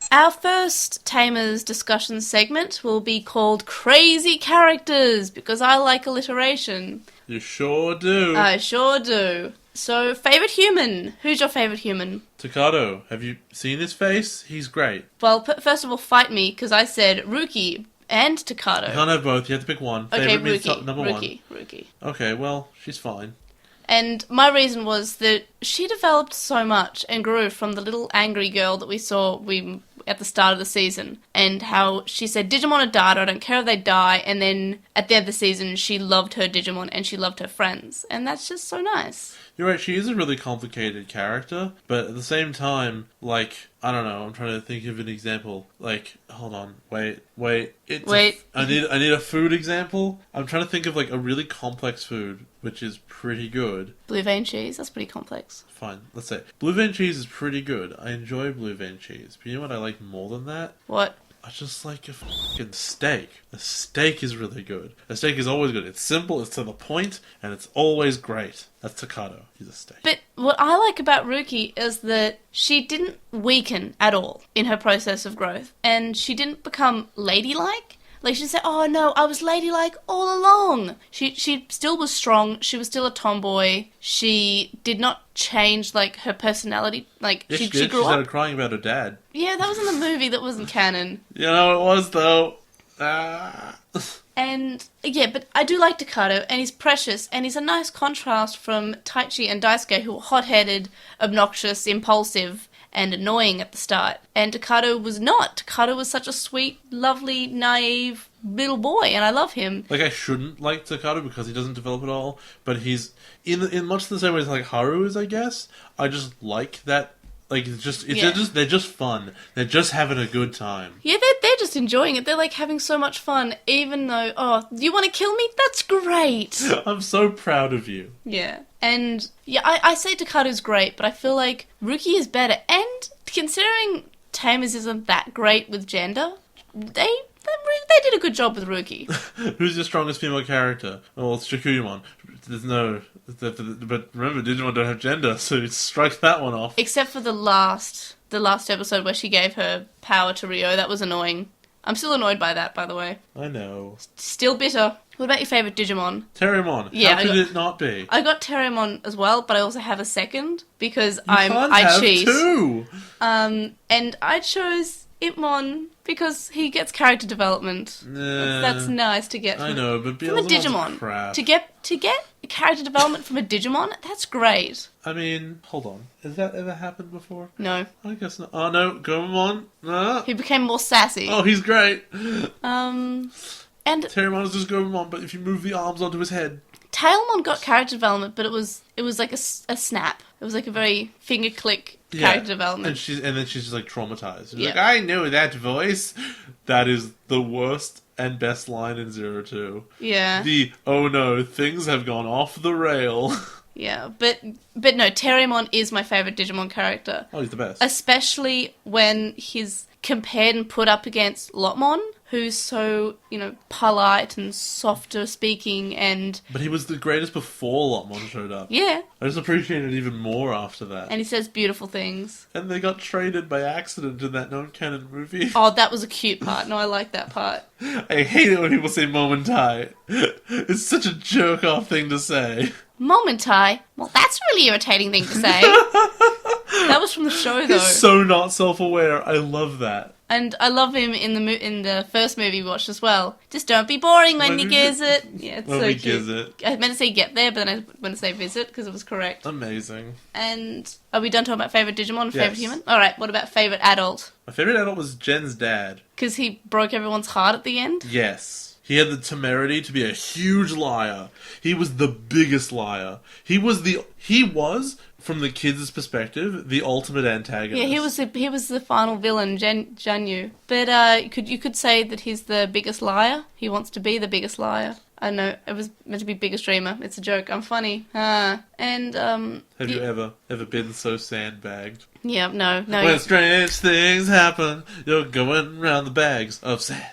Our first Tamers discussion segment will be called Crazy Characters, because I like alliteration. You sure do. I sure do. So, favourite human. Who's your favourite human? Takado. Have you seen his face? He's great. Well, first of all, fight me, because I said Ruki and Takado. You can't have both. You have to pick one. Okay, Favourite means number one. Ruki. Okay, well, she's fine. And my reason was that she developed so much and grew from the little angry girl that we saw at the start of the season, and how she said, Digimon are died, I don't care if they die, and then at the end of the season she loved her Digimon and she loved her friends, and that's just so nice. You're right, she is a really complicated character, but at the same time, like, I don't know, I'm trying to think of an example. Like, hold on, wait. I need a food example. I'm trying to think of like a really complex food, which is pretty good. Blue vein cheese, that's pretty complex. Fine, let's say. Blue vein cheese is pretty good. I enjoy blue vein cheese. But you know what I like more than that? What? I just like a fucking steak. A steak is really good. A steak is always good. It's simple, it's to the point, and it's always great. That's Takado. He's a steak. But what I like about Ruki is that she didn't weaken at all in her process of growth, and she didn't become ladylike. Like, she'd say, oh no, I was ladylike all along. She still was strong, she was still a tomboy, she did not change, like, her personality. Like, Yes, she she did. grew She up. started crying about her dad. Yeah, that was in the movie, that wasn't canon. You know, it was, though. Ah. And, yeah, but I do like Takato, and he's precious, and he's a nice contrast from Taichi and Daisuke, who were hot-headed, obnoxious, impulsive, and annoying at the start. And Takato was not. Takato was such a sweet, lovely, naive little boy, and I love him. Like, I shouldn't like Takato because he doesn't develop at all, but he's in much the same way as like Haru is, I guess. I just like that. Like, they're just fun. They're just having a good time. Yeah, they're just enjoying it. They're like having so much fun, even though, oh, you want to kill me? That's great. I'm so proud of you. Yeah. And, yeah, I say Takato's great, but I feel like Ruki is better. And considering Tamers isn't that great with gender, they did a good job with Ruki. Who's your strongest female character? Well, it's Dracomon. There's no... But remember, Digimon don't have gender, so strike that one off. Except for the last episode where she gave her power to Ryo. That was annoying. I'm still annoyed by that, by the way. I know. Still bitter. What about your favourite Digimon? Terriermon. Yeah, How could it not be? I got Terriermon as well, but I also have a second because I cheat. Two. And I chose Itmon because he gets character development. That's nice to get I know, but from a Digimon. Crap. To get character development from a Digimon, that's great. I mean, hold on. Has that ever happened before? No. I guess not. Oh no, Gomamon. Ah. He became more sassy. Oh, he's great. And Terriermon is just Gomamon, but if you move the arms onto his head. Tailmon got character development, but it was like a snap. It was like a very finger click character development. And then she's just like traumatized. She's Yeah. like, I know that voice. That is the worst and best line in 02. Yeah. The, oh no, things have gone off the rail. Yeah, but no, Terriermon is my favourite Digimon character. Oh, he's the best. Especially when he's compared and put up against Lotmon, who's so, polite and softer speaking and... But he was the greatest before Lotmon showed up. Yeah. I just appreciated it even more after that. And he says beautiful things. And they got traded by accident in that non-canon movie. Oh, that was a cute part. No, I like that part. I hate it when people say Momentai. It's such a jerk-off thing to say. Momentai? Well, that's a really irritating thing to say. That was from the show, though. He's so not self-aware. I love that. And I love him in the first movie we watched as well. Just don't be boring when you visit. Yeah, it's when so we cute. visit. I meant to say get there, but then I meant to say visit because it was correct. Amazing. And are we done talking about favourite Digimon, favourite Yes. human? Alright, what about favourite adult? My favourite adult was Jen's dad. Because he broke everyone's heart at the end? Yes. He had the temerity to be a huge liar. He was the biggest liar. He was, from the kids' perspective, the ultimate antagonist. Yeah, he was the final villain, Janyu. But you could say that he's the biggest liar. He wants to be the biggest liar. I know, it was meant to be biggest dreamer. It's a joke. I'm funny. And Have you ever been so sandbagged? Yeah, no. When strange things happen, you're going round the bags of sand.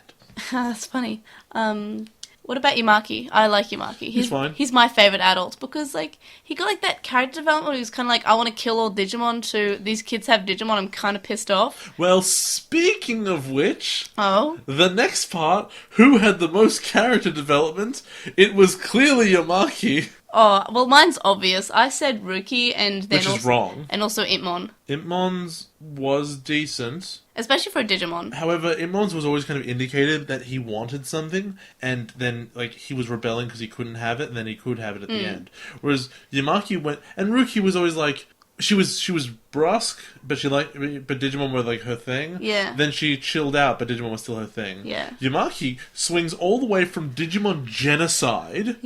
That's funny. What about Yamaki? I like Yamaki. He's fine. He's my favourite adult because, he got, that character development where he was kind of like, I want to kill all Digimon to, these kids have Digimon, I'm kind of pissed off. Well, speaking of which... Oh? The next part, who had the most character development? It was clearly Yamaki. Oh, well, mine's obvious. I said Ruki and then Which is wrong. And also Itmon. Itmon's was decent. Especially for a Digimon. However, Itmon's was always kind of indicated that he wanted something, and then, he was rebelling because he couldn't have it, and then he could have it at the end. Whereas Yamaki went... And Ruki was always she was brusque, but but Digimon were her thing. Yeah. Then she chilled out, but Digimon was still her thing. Yeah. Yamaki swings all the way from Digimon genocide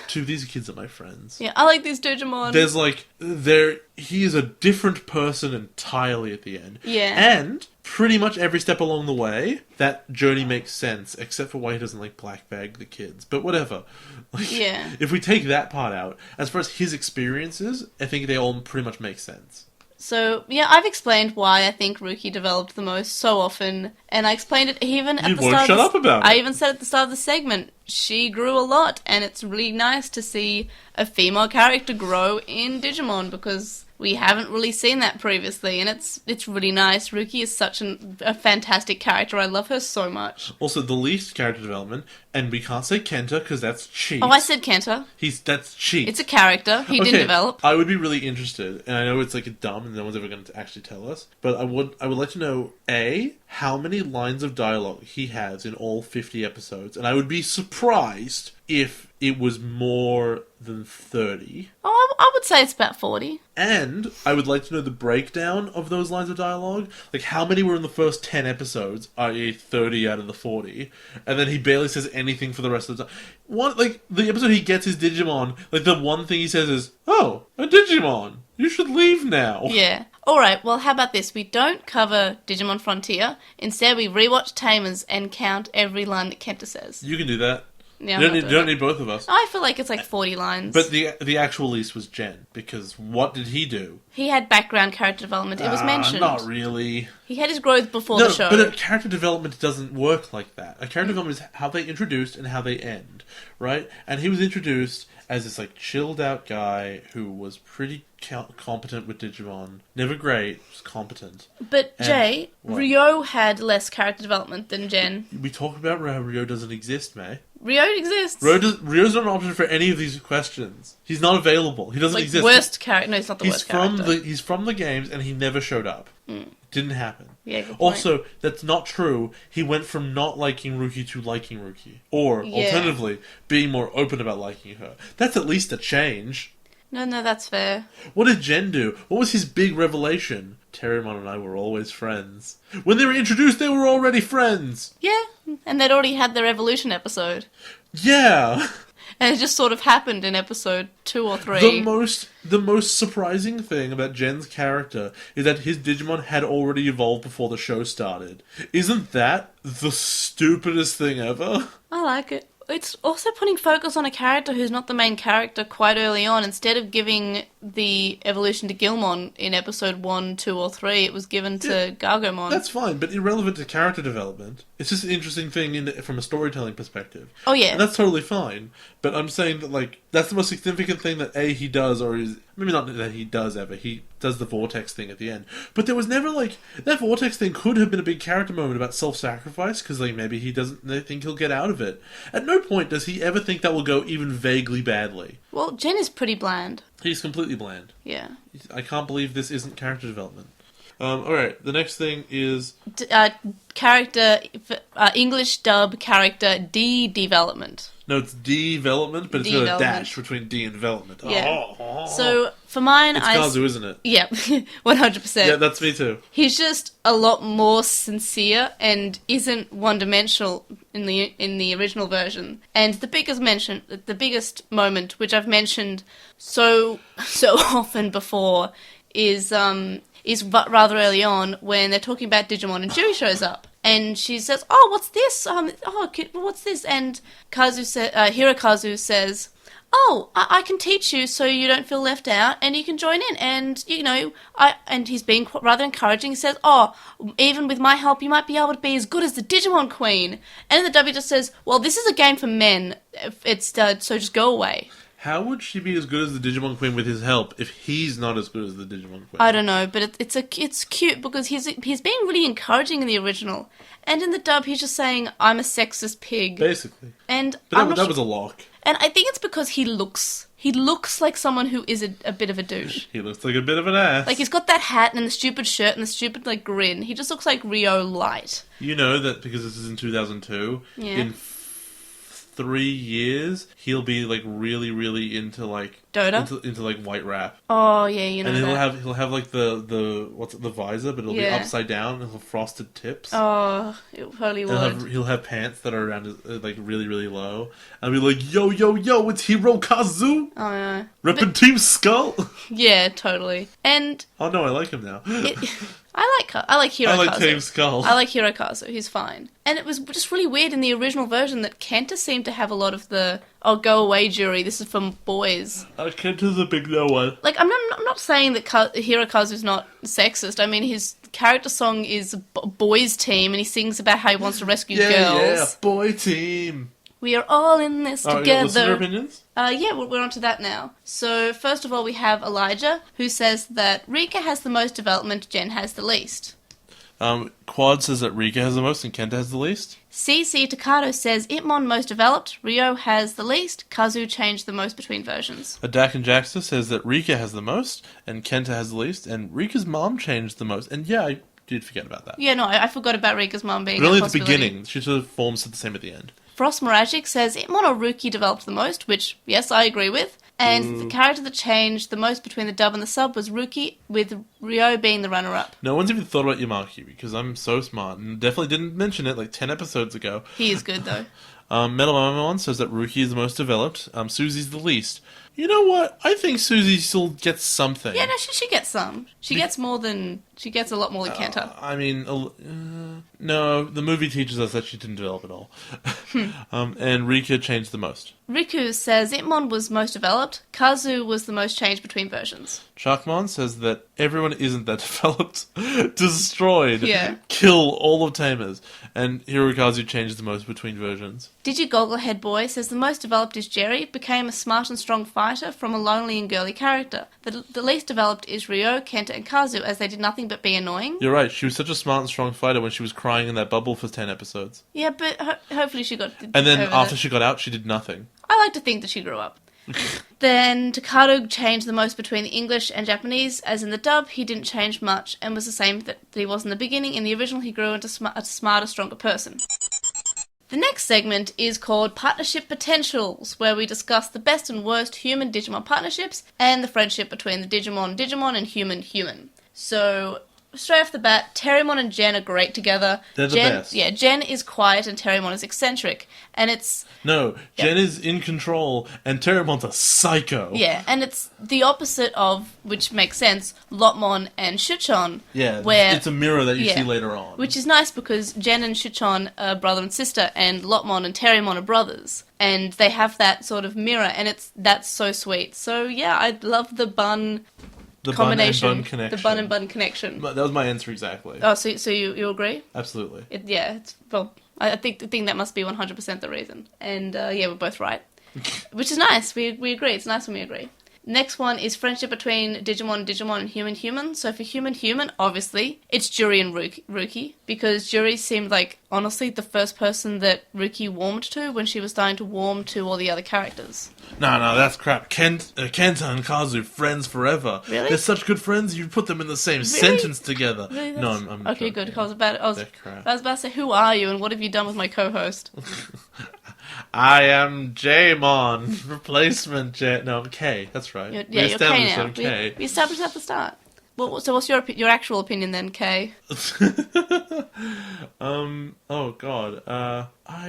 to these kids are my friends. Yeah, I like these Digimon. There's he is a different person entirely at the end. Yeah. And pretty much every step along the way, that journey makes sense, except for why he doesn't black bag the kids. But whatever. If we take that part out, as far as his experiences, I think they all pretty much make sense. So, yeah, I've explained why I think Ruki developed the most so often, and I explained it even at the start. You won't shut up about it. I even said at the start of the segment, she grew a lot, and it's really nice to see a female character grow in Digimon, because we haven't really seen that previously, and it's really nice. Ruki is such a fantastic character. I love her so much. Also, the least character development, and we can't say Kenta because that's cheat. Oh, I said Kenta. That's cheat. It's a character. He didn't develop. I would be really interested, and I know it's like dumb and no one's ever going to actually tell us, but I would like to know, A, how many lines of dialogue he has in all 50 episodes, and I would be surprised if it was more than 30. Oh, I would say it's about 40. And I would like to know the breakdown of those lines of dialogue. Like, how many were in the first 10 episodes, i.e. 30 out of the 40, and then he barely says anything for the rest of the time. Like, the episode he gets his Digimon, like, the one thing he says is, "Oh, a Digimon! You should leave now." Yeah. Alright, well, how about this? We don't cover Digimon Frontier. Instead, we rewatch Tamers and count every line that Kenta says. You can do that. Yeah, you don't need both of us. I feel like it's like 40 lines. But the actual least was Jen, because what did he do? He had background character development. It was mentioned. Not really. He had his growth before the show. But a character development doesn't work like that. A character development is how they introduced and how they end, right? And he was introduced as this like chilled out guy who was pretty competent with Digimon. Never great, just competent. But and Jay, what? Ryo had less character development than Jen. We talk about how Ryo doesn't exist, May. Ryo exists. Ryo's not an option for any of these questions. He's not available. He doesn't exist. Worst character. No, he's not the worst character. He's from the games, and he never showed up. Didn't happen. Yeah, good point. Also, that's not true. He went from not liking Ruki to liking Ruki. Or, alternatively, being more open about liking her. That's at least a change. No, that's fair. What did Jen do? What was his big revelation? Terramon and I were always friends. When they were introduced, they were already friends! Yeah, and they'd already had their evolution episode. Yeah! And it just sort of happened in episode 2 or 3. The most surprising thing about Jen's character is that his Digimon had already evolved before the show started. Isn't that the stupidest thing ever? I like it. It's also putting focus on a character who's not the main character quite early on. Instead of giving the evolution to Gilmon in episode 1, 2, or 3, it was given to Gargomon. That's fine, but irrelevant to character development. It's just an interesting thing from a storytelling perspective. Oh, yeah. And that's totally fine. But I'm saying that, like, that's the most significant thing that, A, he does, or is... Maybe not that he does ever. He does the Vortex thing at the end. But there was never, like... That Vortex thing could have been a big character moment about self-sacrifice, because, like, maybe he doesn't think he'll get out of it. At no point does he ever think that will go even vaguely badly. Well, Jen is pretty bland. He's completely bland. Yeah. I can't believe this isn't character development. Alright, the next thing is... English dub character D-development. No, it's development, but it's got a dash between D and development. Yeah. So, for mine, it's Kazu, isn't it? Yeah, 100%. Yeah, that's me too. He's just a lot more sincere and isn't one-dimensional in the original version. And the biggest moment, which I've mentioned so often before, is rather early on when they're talking about Digimon and Jui shows up. And she says, "Oh, what's this? What's this?" And Hirokazu says, "Oh, I can teach you so you don't feel left out and you can join in." And, and he's being rather encouraging. He says, "Oh, even with my help, you might be able to be as good as the Digimon Queen." And then the W just says, "Well, this is a game for men. So just go away." How would she be as good as the Digimon Queen with his help if he's not as good as the Digimon Queen? I don't know, but it's cute because he's being really encouraging in the original, and in the dub he's just saying, "I'm a sexist pig." Basically. And but that was a lock. And I think it's because he looks like someone who is a bit of a douche. He looks like a bit of an ass. Like, he's got that hat and the stupid shirt and the stupid, like, grin. He just looks like Ryo light. You know that because this is in 2002, in 3 years, he'll be, like, really, really into, like... Dota? Into like, white rap. Oh, yeah, you know and that. he'll have, like, the visor, but it'll be upside down, and he'll have frosted tips. Oh, it totally would. He'll have pants that are around, like, really, really low. And be like, yo, it's Hirokazu! Oh, yeah. Reppin' Team Skull! Yeah, totally. And... Oh, no, I like him now. I like Hirokazu. I like Team Skull. I like Hirokazu. He's fine. And it was just really weird in the original version that Kenta seemed to have a lot of the, "Oh, go away, Jury, this is for boys." Kenta's a big no one. Like, I'm not saying that Hirokazu's not sexist. I mean, his character song is Boys Team, and he sings about how he wants to rescue girls. Yeah, boy team. We are all in this Oh, together. listener opinions? Yeah, we're on to that now. So, first of all, we have Elijah, who says that Rika has the most development, Jen has the least. Quad says that Rika has the most and Kenta has the least. CC Takado says Itmon most developed, Ryo has the least, Kazu changed the most between versions. Adak and Jaxa says that Rika has the most and Kenta has the least, and Rika's mom changed the most. And yeah, I did forget about that. Yeah, no, I forgot about Rika's mom being But only a at the possibility. beginning. She sort of forms the same at the end. Frost Moragic says Itmon or Ruki developed the most, which, yes, I agree with. And the character that changed the most between the dub and the sub was Ruki, with Ryo being the runner-up. No one's even thought about Yamaki because I'm so smart and definitely didn't mention it like 10 episodes ago. He is good, though. Metal Mamamon says that Ruki is the most developed. Susie's the least. You know what? I think Susie still gets something. Yeah, no, she gets some. She gets a lot more than Kenta. I mean, no, the movie teaches us that she didn't develop at all. And Rika changed the most. Riku says Itmon was most developed, Kazu was the most changed between versions. Chalkmon says that everyone isn't that developed. Destroyed. Yeah. Kill all of Tamers. And Hirokazu changed the most between versions. Digigogglehead Boy says the most developed is Jerry, became a smart and strong fighter from a lonely and girly character. The least developed is Ryo, Kenta and Kazu, as they did nothing but be annoying. You're right, she was such a smart and strong fighter when she was crying in that bubble for 10 episodes. Yeah, but hopefully she got... And then after she got out, she did nothing. I like to think that she grew up. Then Takado changed the most between the English and Japanese, as in the dub he didn't change much and was the same that he was in the beginning. In the original he grew into a smarter, stronger person. The next segment is called Partnership Potentials, where we discuss the best and worst human Digimon partnerships and the friendship between the Digimon and human. So, straight off the bat, Terriermon and Jen are great together. They're the best. Yeah, Jen is quiet and Terriermon is eccentric. And it's... No, Jen is in control and Terriermon's a psycho. Yeah, and it's the opposite of, which makes sense, Lotmon and Shuchon. Yeah, where, it's a mirror that you see later on. Which is nice because Jen and Shuchon are brother and sister, and Lotmon and Terriermon are brothers. And they have that sort of mirror, and that's so sweet. So yeah, I love the bun... combination, bun and bun connection. The bun and bun connection. That was my answer exactly. Oh, so you agree? Absolutely. I think that must be 100% the reason. And yeah, we're both right. Which is nice. We agree. It's nice when we agree. Next one is friendship between Digimon and human. So for human, obviously, it's Juri and Ruki. Because Juri seemed like, honestly, the first person that Ruki warmed to when she was starting to warm to all the other characters. No, that's crap. Kenta and Kazu, friends forever. Really? They're such good friends, you put them in the same sentence together. Really? No, I'm okay, joking. good. I was about to say, who are you and what have you done with my co-host? I am Jmon. Replacement J. No, I'm K. That's right. You're K now. I'm K. We established at the start. Well, so what's your actual opinion then, K? Oh God. I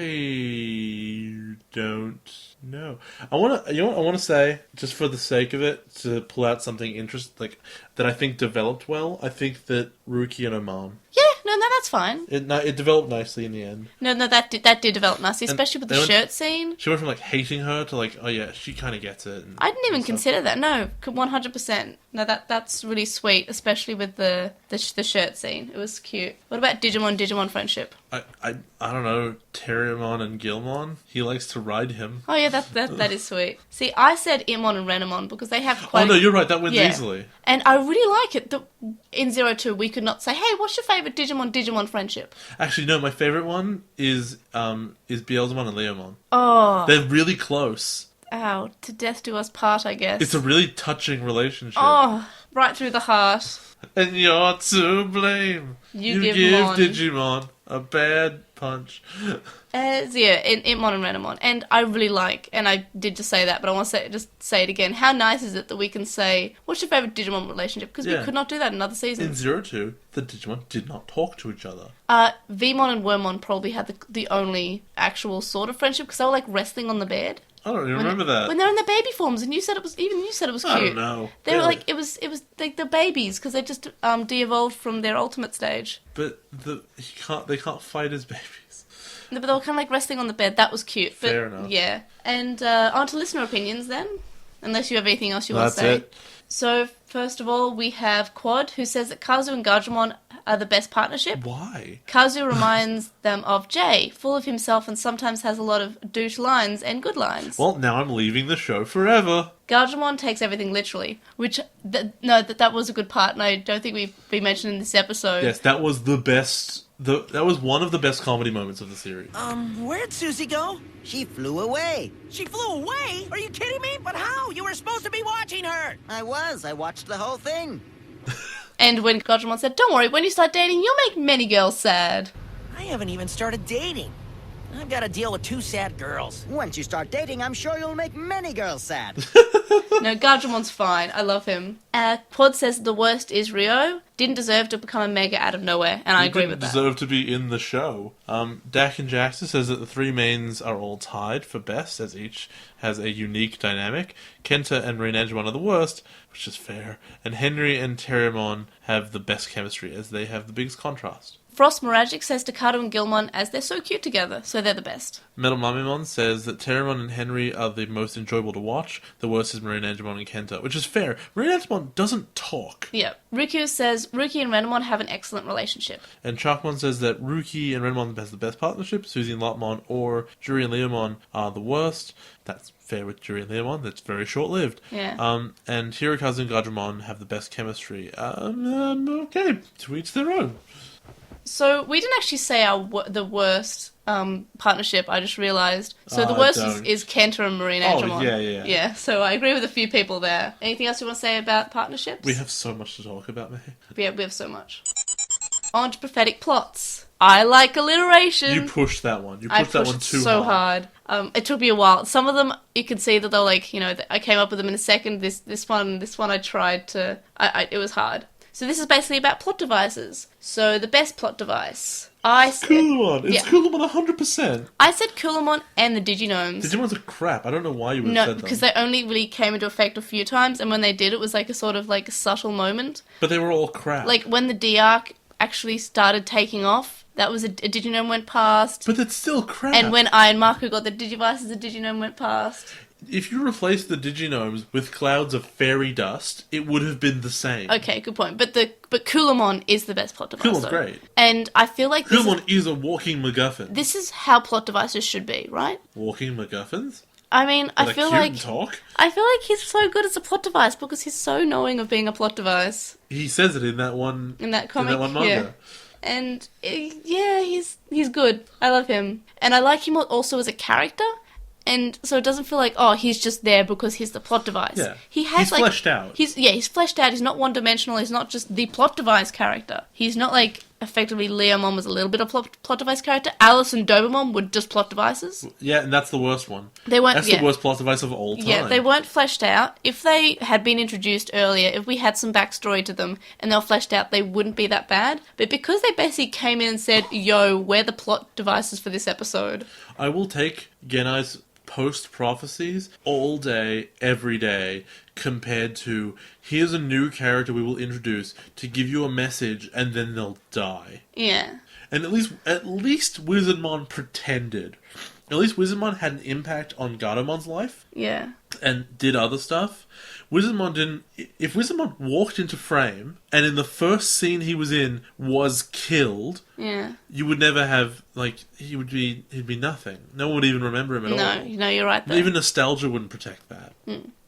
don't know. I want to say, just for the sake of it, to pull out something interesting, like that I think developed well. I think that Ruki and her mom. Yeah, no, that's fine. It developed nicely in the end. No, that did develop nicely, especially with the shirt scene. She went from like hating her to like, oh yeah, she kind of gets it. I didn't even consider that. No, 100%. No, that's really sweet, especially with the shirt scene. It was cute. What about Digimon friendship? I don't know, Terriermon and Gilmon. He likes to ride him. Oh yeah, that is sweet. See, I said Irmon and Renamon because they have quite... Oh no, you're right, that wins easily. And I really like it that in 02 we could not say, hey, what's your favourite Digimon friendship? Actually, no, my favourite one is Beelzemon and Leomon. Oh. They're really close. Ow, to death do us part, I guess. It's a really touching relationship. Oh, right through the heart. And you're to blame. You give Digimon a bad punch. Yeah, Itmon and Renamon. And I really like, and I did just say that, but I want to just say it again. How nice is it that we can say, what's your favourite Digimon relationship? Because we could not do that in other seasons. In 02, the Digimon did not talk to each other. Vmon and Wormmon probably had the only actual sort of friendship, because they were like wrestling on the bed. I don't even remember that. When they're in their baby forms, and you said it was cute. I don't know. They were like, it was like the babies, because they just de-evolved from their ultimate stage. But they can't fight as babies. No, but they were kind of like wrestling on the bed. That was cute. But, fair enough. Yeah. And on to listener opinions then, unless you have anything else you want to say. That's it. So, first of all, we have Quad, who says that Kazu and Gajamon are the best partnership. Why? Kazu reminds them of Jay, full of himself and sometimes has a lot of douche lines and good lines. Well, now I'm leaving the show forever. Gargemon takes everything literally, which, that was a good part, and I don't think we mentioned in this episode. Yes, that was the best. That was one of the best comedy moments of the series. Where'd Susie go? She flew away. She flew away? Are you kidding me? But how? You were supposed to be watching her. I watched the whole thing. And when Gargemon said, "Don't worry, when you start dating, you'll make many girls sad." I haven't even started dating. I've got to deal with 2 sad girls. Once you start dating, I'm sure you'll make many girls sad. No, Gargemon's fine. I love him. Quad says the worst is Rio. Didn't deserve to become a mega out of nowhere, and I agree with that. Didn't deserve to be in the show. Dak and Jackson says that the 3 mains are all tied for best, as each has a unique dynamic. Kenta and Renanjumon are the worst, which is fair. And Henry and Terriermon have the best chemistry, as they have the biggest contrast. Frost Moragic says Takato and Gilmon as they're so cute together, so they're the best. Metal Mamimon says that Terriermon and Henry are the most enjoyable to watch. The worst is Marine Angemon and Kenta, which is fair. Marine Angemon doesn't talk. Yeah. Rikyu says Ruki and Renamon have an excellent relationship. And Chalkmon says that Ruki and Renamon has the best partnership. Susie and Lotmon or Juri and Leomon are the worst. That's fair with Juri and Leomon. That's very short-lived. Yeah. And Hirokazu and Gajramon have the best chemistry. Okay, to each their own. So we didn't actually say the worst partnership. I just realised. So the worst is Kenta and Marine Angemon. Yeah. Yeah. So I agree with a few people there. Anything else you want to say about partnerships? We have so much to talk about, May. Yeah, we have so much. On to prophetic plots. I like alliteration. You pushed that one. You pushed that one too so hard. It took me a while. Some of them you can see that they're like, I came up with them in a second. This one I tried to. It was hard. So this is basically about plot devices. So the best plot device. I said... Kulamon! It's Kulamon 100%! I said Kulamon and the DigiGnomes. Digimons are crap. I don't know why you would have said them. No, because they only really came into effect a few times, and when they did, it was like a sort of like a subtle moment. But they were all crap. Like when the D-Arc actually started taking off, that was a Diginome went past. But it's still crap. And when Iron Marco got the Digivices, the Diginome went past. If you replaced the Diginomes with clouds of fairy dust, it would have been the same. Okay, good point. But Kulamon is the best plot device. Kulamon's great. And I feel like Kulamon is a walking MacGuffin. This is how plot devices should be, right? Walking MacGuffins? I mean, I feel like he's so good as a plot device because he's so knowing of being a plot device. He says it in that one. In that comic, in that one manga. Yeah. And he's good. I love him, and I like him also as a character. And so it doesn't feel like, he's just there because he's the plot device. Yeah. He's fleshed out. He's fleshed out. He's not one-dimensional. He's not just the plot device character. He's not like, effectively, Leomon was a little bit of plot device character. Alice and Dobemon were just plot devices. Yeah, and that's the worst one. That's the worst plot device of all time. Yeah, they weren't fleshed out. If they had been introduced earlier, if we had some backstory to them, and they were fleshed out, they wouldn't be that bad. But because they basically came in and said, yo, we're the plot devices for this episode. I will take Genai's post-prophecies all day, every day, compared to, here's a new character we will introduce to give you a message and then they'll die. Yeah. And at least Wizardmon pretended. At least Wizardmon had an impact on Gardemon's life. Yeah. And did other stuff. Wizardmon didn't... If Wizardmon walked into frame, and in the first scene he was in was killed... Yeah. You would never have, he'd be nothing. No one would even remember him at all. No, you're right there. Even nostalgia wouldn't protect that.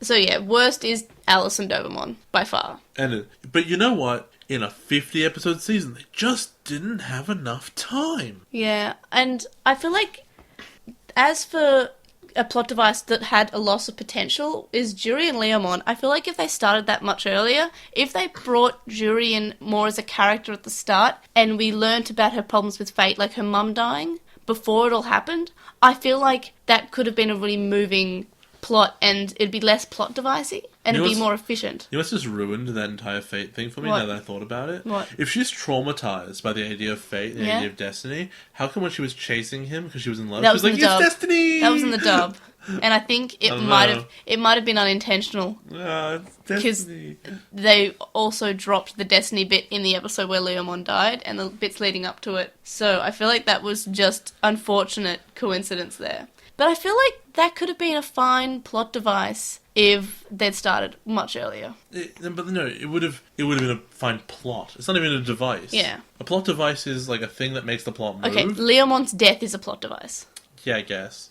So yeah, worst is Alice and Dobemon, by far. But you know what? In a 50-episode season, they just didn't have enough time. Yeah, and I feel like, as for a plot device that had a loss of potential, is Juri and Leomon. I feel like if they started that much earlier, if they brought Juri in more as a character at the start, and we learnt about her problems with fate, like her mum dying, before it all happened, I feel like that could have been a really moving plot, and it'd be less plot devicey, and it'd be more efficient. You know what's just ruined that entire fate thing for me now that I thought about it? What? If she's traumatized by the idea of fate and the idea of destiny, how come when she was chasing him because she was in love, she was like, it's destiny! That was in the dub. And I think it might have been unintentional. Because they also dropped the destiny bit in the episode where Leomon died and the bits leading up to it. So I feel like that was just unfortunate coincidence there. But I feel like that could have been a fine plot device if they'd started much earlier. But no, it would have been a fine plot. It's not even a device. Yeah. A plot device is like a thing that makes the plot move. Okay, Leomon's death is a plot device. Yeah, I guess.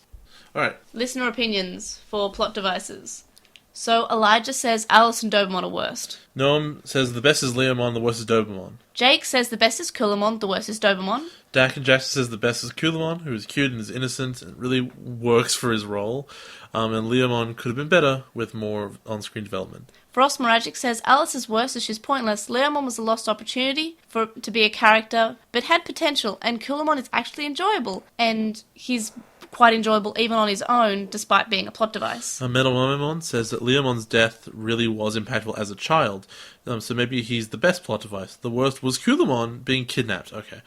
Alright. Listener opinions for plot devices. So Elijah says Alice and Dobermon are worst. Noam says the best is Leomon, the worst is Dobermon. Jake says the best is Kulamon, the worst is Dobermon. Dak and Jackson says the best is Kulamon, who is cute and is innocent and really works for his role. And Leomon could have been better with more on-screen development. Frost Moragic says Alice is worse as she's pointless. Leomon was a lost opportunity to be a character, but had potential, and Kulamon is actually enjoyable, and he's quite enjoyable even on his own, despite being a plot device. Metal Momemon says that Leomon's death really was impactful as a child, so maybe he's the best plot device. The worst was Kulamon being kidnapped, okay.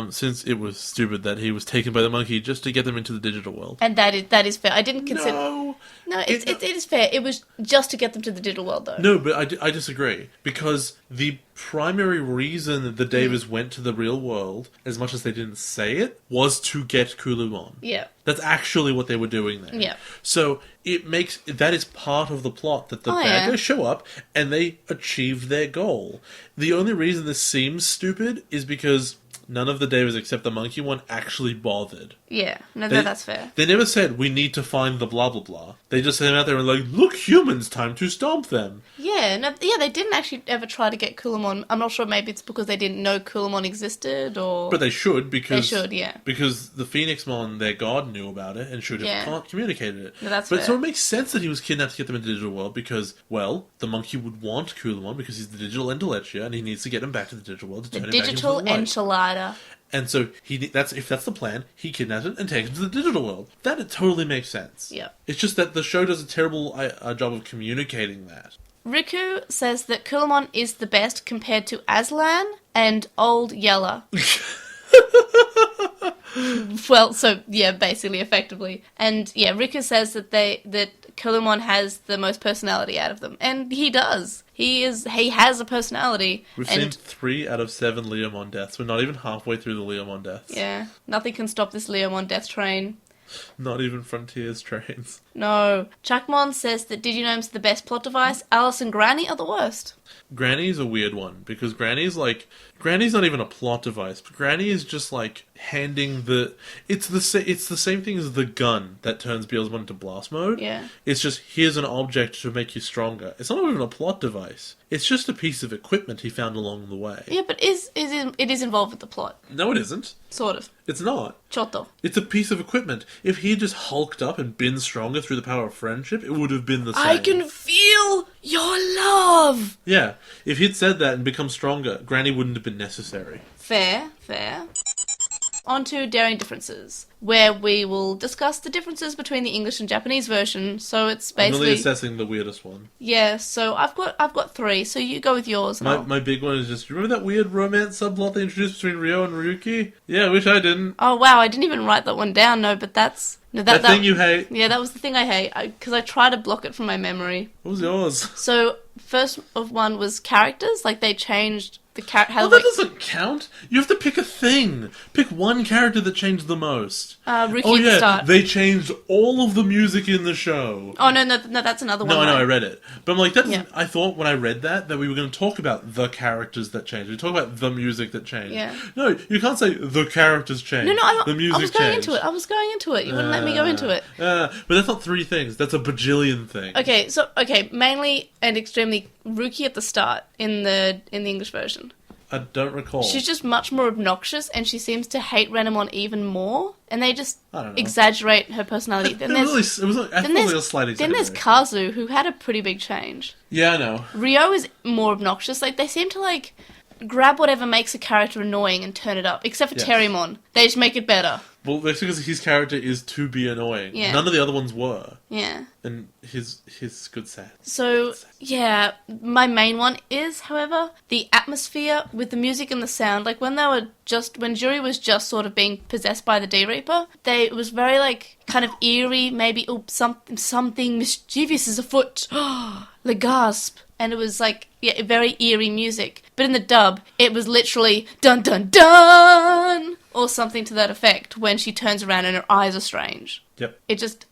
Since it was stupid that he was taken by the monkey just to get them into the digital world. And that is fair. I didn't consider... No, it is fair. It was just to get them to the digital world, though. No, but I disagree. Because the primary reason that the Davers went to the real world, as much as they didn't say it, was to get Kulamon. Yeah. That's actually what they were doing there. Yeah. So that is part of the plot, that the bad guys show up and they achieve their goal. The only reason this seems stupid is because none of the Davers except the monkey one actually bothered. Yeah, that's fair. They never said, we need to find the blah blah blah. They just sent him out there and like, look, humans, time to stomp them. Yeah, they didn't actually ever try to get Kulamon. I'm not sure, maybe it's because they didn't know Kulamon existed, or... But they should, because... They should, yeah. Because the Phoenixmon, their god, knew about it and should have communicated it. No, that's but fair. So it makes sense that he was kidnapped to get them into the digital world because, well, the monkey would want Kulamon because he's the digital Endoletia and he needs to get him back to the digital world to turn him back into the digital light. enchilada. And so if that's the plan, he kidnaps it and takes it to the digital world. That it totally makes sense. Yeah. It's just that the show does a terrible job of communicating that. Riku says that Kulamon is the best compared to Aslan and Old Yeller. Well, so yeah, basically, effectively, and yeah, Riku says that Kulamon has the most personality out of them, and he does. He has a personality. We've seen 3 out of 7 Leomon deaths. We're not even halfway through the Leomon deaths. Yeah, nothing can stop this Leomon death train. Not even Frontier's trains. No. Chuckmon says that Diginome's the best plot device. Alice and Granny are the worst. Granny's a weird one, because Granny's not even a plot device, but Granny is just like handing it's the same thing as the gun that turns Beelzebub into blast mode. Yeah. It's just, here's an object to make you stronger. It's not even a plot device. It's just a piece of equipment he found along the way. Yeah, but it is involved with the plot. No, it isn't. Sort of. It's not. Chotto. It's a piece of equipment. If he had just hulked up and been stronger through the power of friendship, it would have been the same. I can feel your love! Yeah. If he'd said that and become stronger, Granny wouldn't have been necessary. Fair. On to Daring Differences, where we will discuss the differences between the English and Japanese version. So it's basically... I'm really assessing the weirdest one. Yeah, so I've got 3, so you go with yours. My big one is just, remember that weird romance subplot they introduced between Ryo and Ryuki? Yeah, I wish I didn't. Oh wow, I didn't even write that one down, no, but that's... No, that thing you hate. Yeah, that was the thing I hate, because I try to block it from my memory. What was yours? So, first of one was characters, like they changed... Well, that doesn't count. You have to pick a thing. Pick one character that changed the most. Rookie at the start. They changed all of the music in the show. Oh, no, that's another one. No, I know, I read it. But I'm like, I thought when I read that we were going to talk about the characters that changed. We talk about the music that changed. Yeah. No, you can't say the characters changed. No, the music I was going changed. into it. I was going into it. You wouldn't let me go into it. But that's not 3 things. That's a bajillion things. Okay, mainly and extremely Rookie at the start in the English version. I don't recall. She's just much more obnoxious, and she seems to hate Renamon even more. And they just don't know. exaggerate her personality. It was a slight exaggeration. Then there's Kazu, who had a pretty big change. Yeah, I know. Ryo is more obnoxious. Like, they seem to, grab whatever makes a character annoying and turn it up. Except for Terrymon. They just make it better. Well, that's because his character is to be annoying. Yeah. None of the other ones were. Yeah. And his good sad. So, yeah, my main one is, however, the atmosphere with the music and the sound. Like, when Juri was just sort of being possessed by the D-Reaper, it was very, kind of eerie, maybe, something mischievous is afoot. The gasp. and it was like very eerie music. But in the dub, it was literally dun dun dun or something to that effect when she turns around and her eyes are strange. Yep.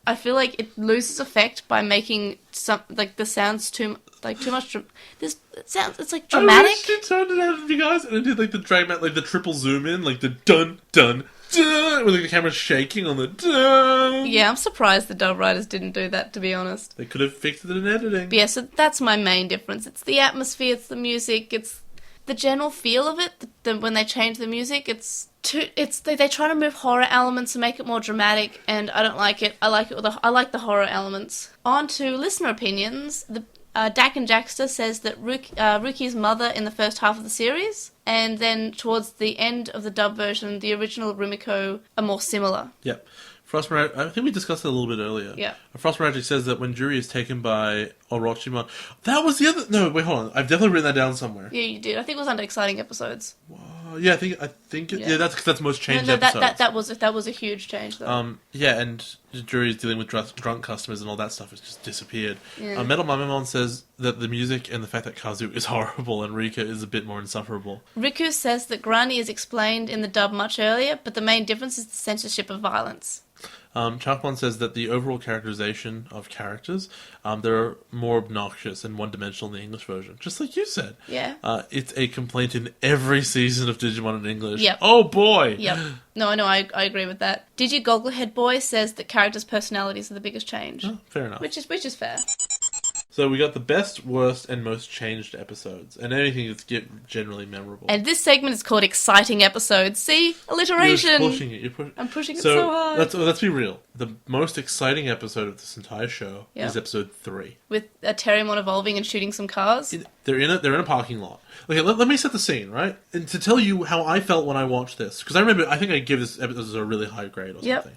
I feel like it loses effect by making the sounds too much. It's like dramatic. I wish she turned it out of you guys and it did like the Dragman, like the triple zoom in, like the dun dun dun, with like the camera shaking on the dun. Yeah, I'm surprised the dub writers didn't do that, to be honest. They could have fixed it in editing. But yeah, so that's my main difference. It's the atmosphere, it's the music, it's the general feel of it. When they change the music, they try to move horror elements and make it more dramatic, and I don't like it. I like the horror elements. On to listener opinions. Dak and Jackster says that Ruki's mother in the first half of the series, and then towards the end of the dub version, the original Rumiko are more similar. Yep. Frostmore, I think we discussed it a little bit earlier. Yeah. Frostmore actually says that when Juri is taken by Orochimon... That was the other... No, wait, hold on. I've definitely written that down somewhere. Yeah, you did. I think it was under exciting episodes. Yeah, I think that's most changed episodes. That was a huge change, though. Yeah, and Juri's dealing with drunk customers and all that stuff has just disappeared. Yeah. Metal Mamamon says that the music and the fact that Kazu is horrible and Rika is a bit more insufferable. Riku says that Grani is explained in the dub much earlier, but the main difference is the censorship of violence. Chalkmon says that the overall characterization of characters, they're more obnoxious and one-dimensional in the English version. Just like you said. Yeah. It's a complaint in every season of Digimon in English. Yep. Oh boy! Yep. No, I agree with that. Digi Gogglehead Boy says that characters' personalities are the biggest change. Oh, fair enough. Which is fair. So we got the best, worst, and most changed episodes, and anything that's generally memorable. And this segment is called Exciting Episodes. See? Alliteration! You're pushing it. I'm pushing it so hard. Let's be real. The most exciting episode of this entire show is episode 3. With Terriermon evolving and shooting some cars. They're in a parking lot. Okay, let me set the scene, right? And to tell you how I felt when I watched this, because I think I give this episode a really high grade or something.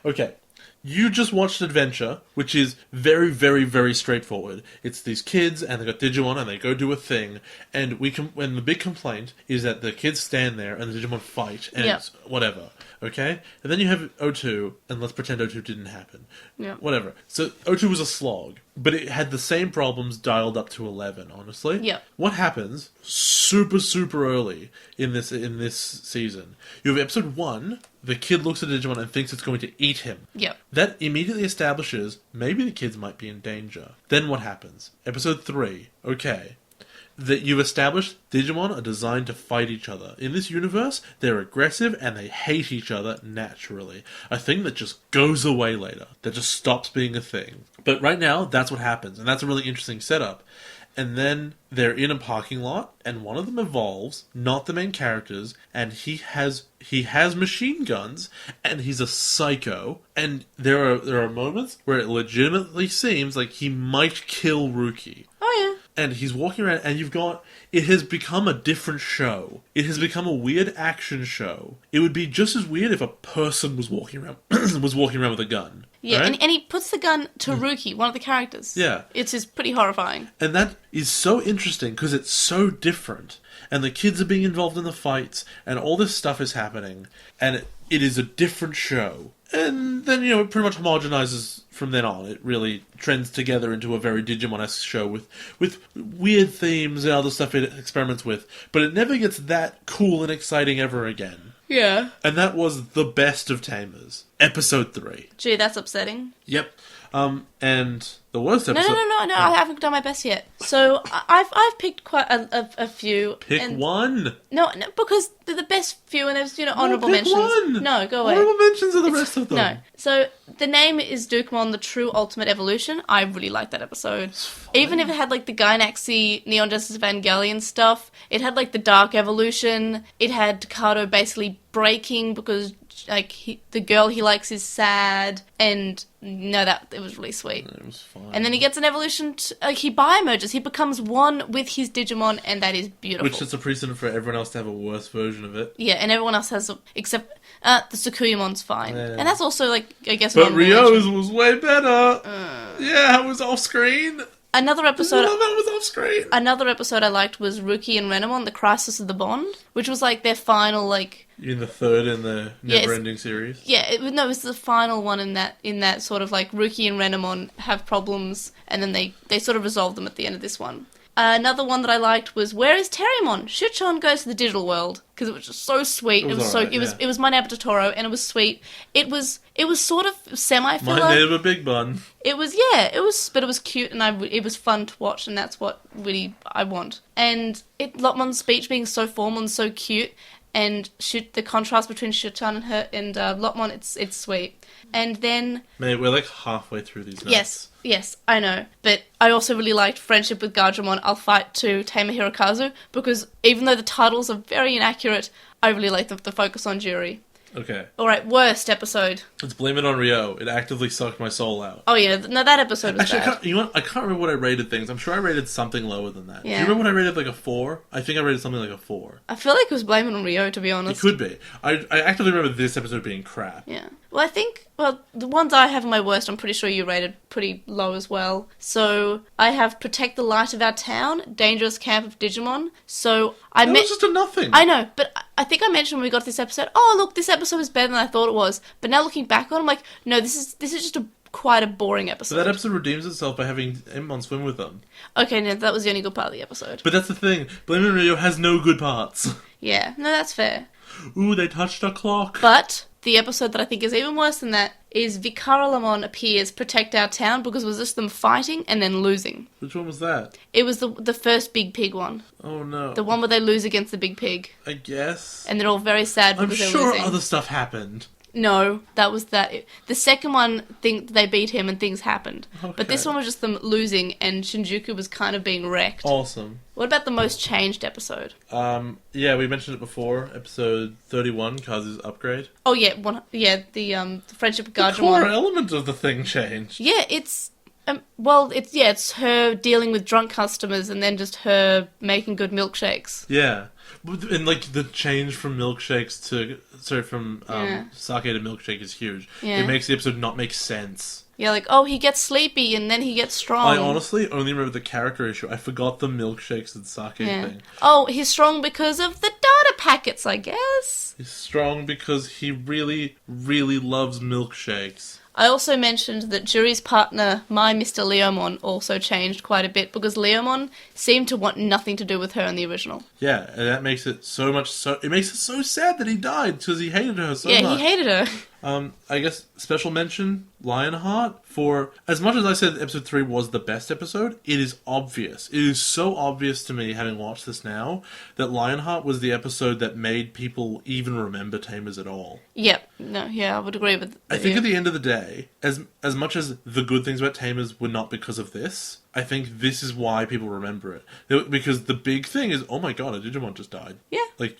Okay. You just watched Adventure, which is very, very, very straightforward. It's these kids, and they got Digimon, and they go do a thing, and when the big complaint is that the kids stand there, and the Digimon fight, and it's whatever, okay? And then you have O2, and let's pretend O2 didn't happen. Yeah. Whatever. So O2 was a slog, but it had the same problems dialed up to 11, honestly. Yeah. What happens super, super early in this season? You have episode 1... The kid looks at Digimon and thinks it's going to eat him. Yep. That immediately establishes maybe the kids might be in danger. Then what happens? Episode 3. Okay. That you've established Digimon are designed to fight each other. In this universe, they're aggressive and they hate each other naturally. A thing that just goes away later. That just stops being a thing. But right now, that's what happens. And that's a really interesting setup. And then they're in a parking lot, and one of them evolves, not the main characters, and he has machine guns, and he's a psycho. And there are moments where it legitimately seems like he might kill Ruki. Oh yeah. And he's walking around, and it has become a different show. It has become a weird action show. It would be just as weird if a person was walking around with a gun. Yeah, right? and he puts the gun to Ruki, one of the characters. Yeah. It's just pretty horrifying. And that is so interesting because it's so different. And the kids are being involved in the fights, and all this stuff is happening. And it is a different show. And then, it pretty much homogenizes from then on. It really trends together into a very Digimon-esque show with weird themes and other stuff it experiments with. But it never gets that cool and exciting ever again. Yeah. And that was the best of Tamers. Episode 3. Gee, that's upsetting. Yep. And the worst episode... No, I haven't done my best yet. So, I've picked quite a few. Pick one! No, because they're the best few, and there's, honourable mentions. One. No, go away. Honourable mentions are the rest of them. No. So, the name is Dracomon, The True Ultimate Evolution. I really like that episode. Even if it had, the Gynaxy, Neon Genesis Evangelion stuff, it had, the Dark Evolution, it had Kato basically breaking because, the girl he likes is sad, and... No, it was really sweet. It was fine. And then he gets an evolution, he biomerges, he becomes one with his Digimon, and that is beautiful. Which is a precedent for everyone else to have a worse version of it. Yeah, and everyone else has, except, the Tsukuyomon's fine. Yeah. And that's also, I guess... But Ryo's was way better! Yeah, it was off-screen! Another episode... that was off-screen! Another episode I liked was Ruki and Renamon, The Crisis of the Bond, which was, their final, In the third in the Never-Ending series? Yeah, it was the final one in that sort of, Ruki and Renamon have problems, and then they sort of resolve them at the end of this one. Another one that I liked was Where is Terriermon? Shuchon goes to the digital world, because it was just so sweet. It was alright, it was my neighbor Totoro, and it was sweet. It was sort of semi-filler. My neighbor Big Bun. It was but it was cute, and it was fun to watch, and that's what really I want. And Lotmon's speech being so formal and so cute, and the contrast between Shuchan and her and Lotmon, it's sweet. And then Mate, we're like halfway through these notes. Yes, I know. But I also really liked Friendship with Gardramon, I'll Fight to Tamer Hirokazu, because even though the titles are very inaccurate, I really like the focus on Jury. Okay. Alright, worst episode. Let's blame it on Ryo. It actively sucked my soul out. Oh yeah, no, that episode was Actually, bad. I can't remember what I rated things. I'm sure I rated something lower than that. Yeah. Do you remember what I rated, like a 4? I think I rated something like a 4. I feel like it was blaming on Ryo, to be It honest. could be. I actively remember this episode being crap. Yeah. Well, I think, the ones I have in my worst, I'm pretty sure you rated pretty low as well. So, I have Protect the Light of Our Town, Dangerous Camp of Digimon. So, That was just a nothing. I know, but I think I mentioned when we got this episode, oh, look, this episode was better than I thought it was. But now looking back on it, I'm like, no, this is just quite a boring episode. So that episode redeems itself by having Emon swim with them. Okay, no, that was the only good part of the episode. But that's the thing. Blaming Ryo has no good parts. Yeah, no, that's fair. Ooh, they touched a clock. But the episode that I think is even worse than that is Vicaralamon appears Protect Our Town, because it was just them fighting and then losing. Which one was that? It was the first Big Pig one. Oh no. The one where they lose against the Big Pig. I guess. And they're all very sad I'm because they're sure losing. other stuff happened. No, that was that. The second one, they beat him and things happened. Okay. But this one was just them losing, and Shinjuku was kind of being wrecked. Awesome. What about the most changed episode? Yeah, we mentioned it before. Episode 31, Kazu's upgrade. Oh yeah, the Friendship of The core Gardramon. element of the thing changed. Yeah, it's it's her dealing with drunk customers and then just her making good milkshakes. Yeah. And like the change from milkshakes to sake to milkshake is huge. Yeah. It makes the episode not make sense. Yeah, like, oh, he gets sleepy and then he gets strong. I honestly only remember the character issue. I forgot the milkshakes and sake thing. Oh, he's strong because of the data packets, I guess. He's strong because he really, really loves milkshakes. I also mentioned that Juri's partner, my Mr. Leomon, also changed quite a bit, because Leomon seemed to want nothing to do with her in the original. Yeah, and that makes it it makes it so sad that he died, because he hated her so much. Yeah, he hated her. I guess special mention, Lionheart, for as much as I said episode 3 was the best episode, it is obvious. It is so obvious to me, having watched this now, that Lionheart was the episode that made people even remember Tamers at all. Yep. No, yeah, I would agree with I think at the end of the day, as much as the good things about Tamers were not because of this, I think this is why people remember it. Because the big thing is, oh my god, a Digimon just died. Yeah. Like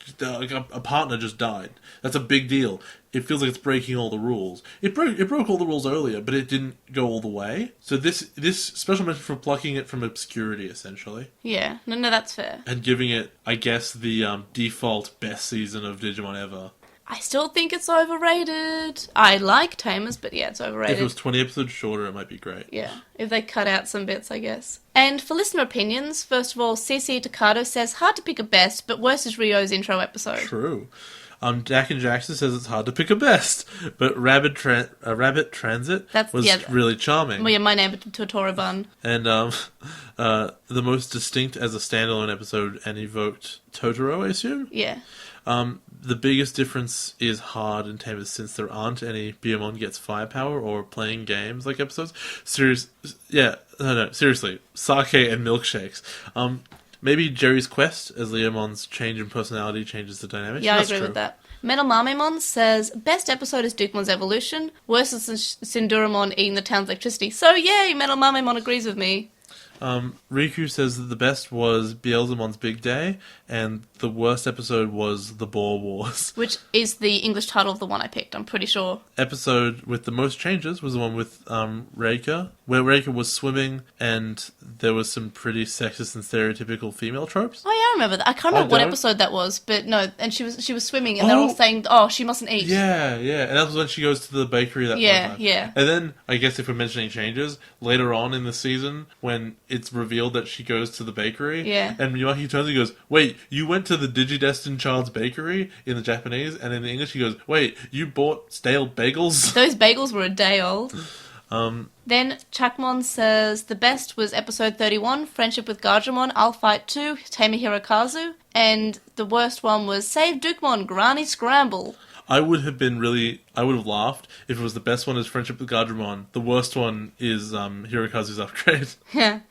a partner just died. That's a big deal. It feels like it's breaking all the rules. It broke all the rules earlier, but it didn't go all the way. So this special mention for plucking it from obscurity, essentially. Yeah. No, that's fair. And giving it, I guess, the default best season of Digimon ever. I still think it's overrated. I like Tamers, but yeah, it's overrated. If it was 20 episodes shorter, it might be great. Yeah, if they cut out some bits, I guess. And for listener opinions, first of all, CC Takado says, hard to pick a best, but worse is Ryo's intro episode. True. Jack and Jackson says it's hard to pick a best, but Rabbit Transit was really charming. Well, yeah, my name is Totoro Bun. And the most distinct as a standalone episode and evoked Totoro, I assume? Yeah. The biggest difference is hard and Tamers, since there aren't any Biyomon gets firepower or playing games like episodes. Seriously, sake and milkshakes. Maybe Jerry's quest as Leomon's change in personality changes the dynamic. Yeah, I agree with that. Metal Mamemon says, best episode is Dukemon's evolution, worse is Sinduramon eating the town's electricity. So yay, Metal Mamemon agrees with me. Riku says that the best was Beelzemon's Big Day, and the worst episode was The Boar Wars. Which is the English title of the one I picked, I'm pretty sure. Episode with the most changes was the one with Reika, where Reika was swimming, and there was some pretty sexist and stereotypical female tropes. Oh yeah, I remember that. I can't remember what episode that was, but no, and she was swimming, and they're all saying, oh, she mustn't eat. Yeah, and that was when she goes to the bakery that one time. Yeah. And then, I guess if we're mentioning changes, later on in the season, when it's revealed that she goes to the bakery, and Miyaki turns and goes, wait, you went to the Digidestined Child's Bakery in the Japanese, and in the English he goes, wait, you bought stale bagels? Those bagels were a day old. Then Chakmon says the best was episode 31, Friendship with Garjamon, I'll Fight 2, Tamer Hirokazu, and the worst one was Save Dukemon, Granny Scramble. I would have laughed if it was the best one is Friendship with Gadramon. The worst one is Hirokazu's upgrade. Yeah.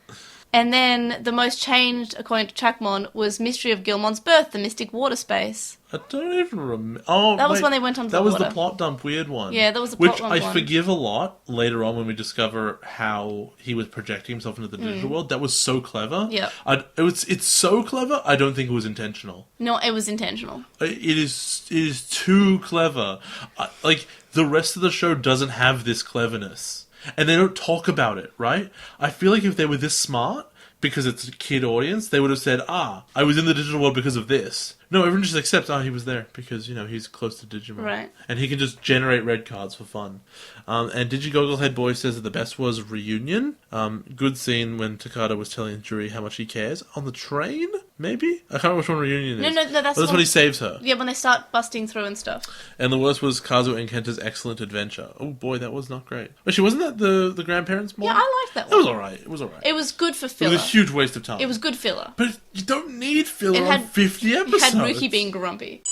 And then the most changed, according to Chakmon, was Mystery of Gilmon's Birth, the Mystic Water Space. I don't even remember. Oh, that was when they went under the water. That was water. the plot dump weird one. Yeah, that was the plot Which dump I one. forgive a lot later on when we discover how he was projecting himself into the digital world. That was so clever. Yeah. It's so clever, I don't think it was intentional. No, it was intentional. It is too clever. Like, the rest of the show doesn't have this cleverness. And they don't talk about it, right? I feel like if they were this smart, because it's a kid audience, they would have said, I was in the digital world because of this. No, everyone just accepts, he was there because, he's close to Digimon. Right. And he can just generate red cards for fun. And Digigogglehead Boy says that the best was Reunion. Good scene when Takada was telling Juri how much he cares. On the train? Maybe? I can't remember which one Reunion is. No, that's when he saves her. Yeah, when they start busting through and stuff. And the worst was Kazuo and Kenta's excellent adventure. Oh boy, that was not great. Actually, wasn't that the grandparents' mom? Yeah, I liked that one. It was alright. It was good for filler. It was a huge waste of time. It was good filler. But you don't need filler It had- on 50 episodes. It had Ruki being grumpy.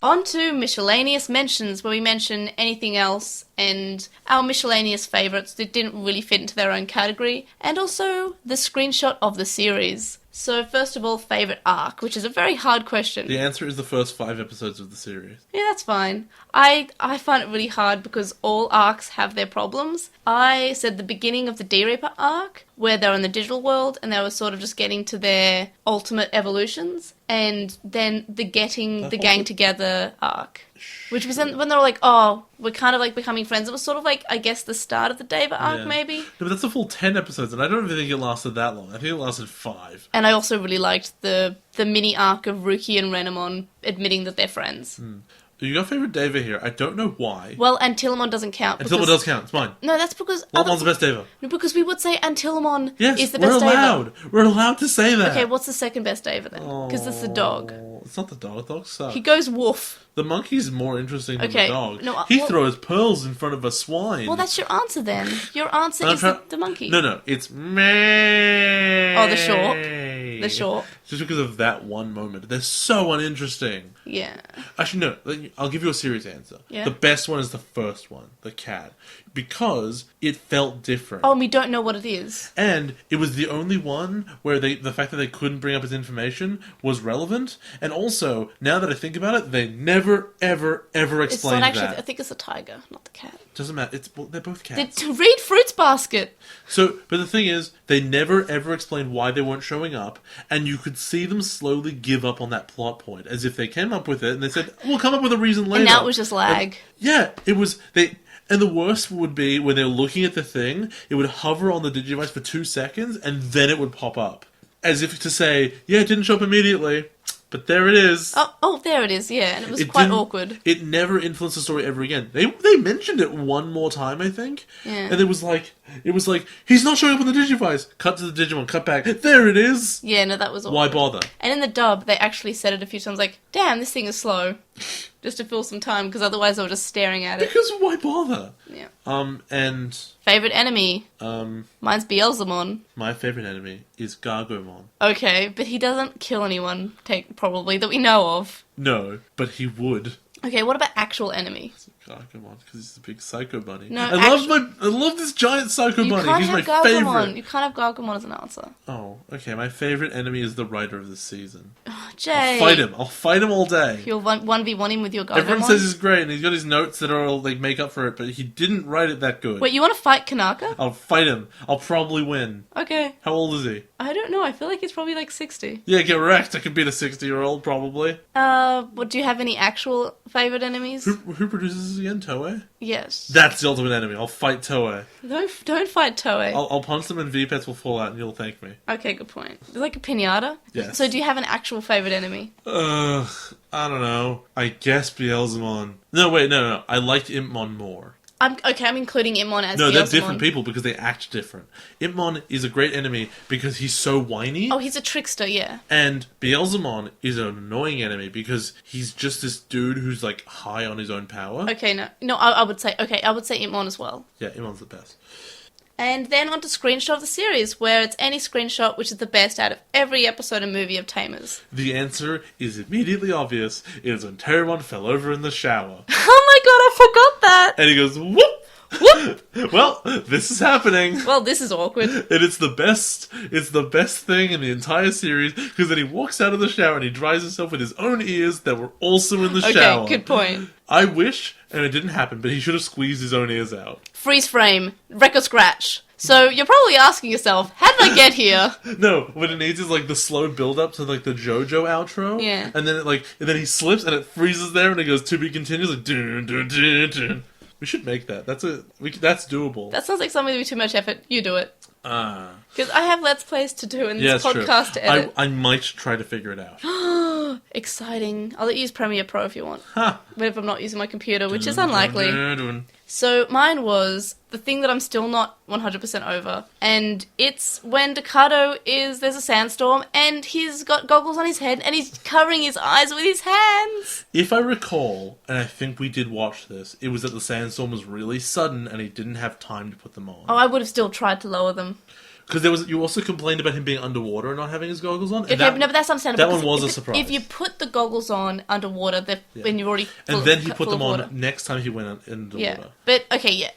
On to miscellaneous mentions, where we mention anything else and our miscellaneous favourites that didn't really fit into their own category, and also the screenshot of the series. So first of all, favourite arc, which is a very hard question. The answer is the first 5 episodes of the series. Yeah, that's fine. I find it really hard because all arcs have their problems. I said the beginning of the D-Reaper arc, where they're in the digital world and they were sort of just getting to their ultimate evolutions, and then the getting the gang together arc. Which was when they were like, we're kind of like becoming friends. It was sort of like, I guess, the start of the Deva arc, maybe. No, but that's a full 10 episodes, and I don't even think it lasted that long. I think it lasted 5. And I also really liked the mini arc of Ruki and Renamon admitting that they're friends. You got favourite Deva here. I don't know why. Well, Antilamon doesn't count. Antilamon does count. It's mine. No, that's because... Lamon's the best Deva. No, because we would say Antilamon yes, is the best Deva. We're allowed to say that. Okay, what's the second best Deva then? Because it's the dog. It's not the dog. The dog sucks. He goes woof. The monkey's more interesting than Okay, the dog. no, he throws pearls in front of a swine. Well, that's your answer then. Your answer is the monkey. No, it's me. Oh, the short. The short. Just because of that one moment. They're so uninteresting. Yeah. Actually, no. I'll give you a serious answer. Yeah. The best one is the first one, the cat. Because it felt different. Oh, and we don't know what it is. And it was the only one where the fact that they couldn't bring up his information was relevant. And also, now that I think about it, they never, ever, ever explained It's not actually, that. I think it's the tiger, not the cat. Doesn't matter. They're both cats. Read Fruits Basket! So, but the thing is, they never ever explained why they weren't showing up, and you could see them slowly give up on that plot point, as if they came up with it, and they said, we'll come up with a reason later. And now it was just lag. It was... And the worst would be when they're looking at the thing, it would hover on the Digivice for 2 seconds, and then it would pop up. As if to say, it didn't show up immediately, but there it is. Oh, there it is, yeah, and it was quite awkward. It never influenced the story ever again. They mentioned it one more time, I think. Yeah. And it was like, he's not showing up on the Digivice. Cut to the Digimon, cut back. There it is. Yeah, no, that was awkward. Why bother? And in the dub, they actually said it a few times, like, damn, this thing is slow. Just to fill some time, because otherwise they were just staring at it. Because why bother? Yeah. And... Favourite enemy? Mine's Beelzemon. My favourite enemy is Gargomon. Okay, but he doesn't kill anyone, probably, that we know of. No, but he would. Okay, what about actual enemy? Gargomon, because he's a big psycho bunny. No, I love this giant psycho you bunny. Can't He's have my Gargomon. favourite. You can't have Gargomon as an answer. Oh, okay. My favourite enemy is the writer of the season. Oh, Jay. I'll fight him all day. You'll 1v1 him with your Gargomon? Everyone says he's great, and he's got his notes that are all like make up for it, but he didn't write it that good. Wait, you want to fight Konaka? I'll fight him. I'll probably win. Okay. How old is he? I don't know. I feel like he's probably like 60. Yeah, get wrecked. I could beat a 60-year-old, probably. Do you have any actual favourite enemies? Who produces this again? Toei? Yes. That's the ultimate enemy. I'll fight Toei. Don't fight Toei. I'll punch them and V-Pets will fall out and you'll thank me. Okay, good point. Like a pinata? Yes. So do you have an actual favourite enemy? I don't know. I guess Beelzemon. No, wait, no. I liked Impmon more. I'm including Imon as No, Beelzemon. they're different people because they act different. Imon is a great enemy because he's so whiny. Oh, he's a trickster, yeah. And Beelzemon is an annoying enemy because he's just this dude who's like high on his own power. Okay, no, I would say Imon as well. Yeah, Imon's the best. And then on to screenshot of the series, where it's any screenshot which is the best out of every episode and movie of Tamers. The answer is immediately obvious. It is when Terramon fell over in the shower. Oh my god, I forgot that! And he goes, whoop! Whoop! Well, this is happening. Well, this is awkward. And it's the best thing in the entire series, because then he walks out of the shower and he dries himself with his own ears that were also in the shower. Okay, good point. I wish, and it didn't happen, but he should have squeezed his own ears out. Freeze frame, record scratch. So you're probably asking yourself, how did I get here? No, what it needs is like the slow build up to like the JoJo outro. Yeah. And then then he slips and it freezes there and it goes to be continued like dun, dun, dun, dun. We should make that. That's doable. That sounds like something that would be too much effort. You do it. Because I have Let's Plays to do and this true. podcast to edit. I might try to figure it out. Exciting. I'll let you use Premiere Pro if you want. Ha! But if I'm not using my computer, which is unlikely. Dun, dun, dun. So mine was the thing that I'm still not 100% over. And it's when there's a sandstorm and he's got goggles on his head and he's covering his eyes with his hands. If I recall, and I think we did watch this, it was that the sandstorm was really sudden and he didn't have time to put them on. Oh, I would have still tried to lower them. Because you also complained about him being underwater and not having his goggles on. Okay, but that's understandable. That one was a surprise. If you put the goggles on underwater, when you're already and then he put them on next time he went in the water. But okay,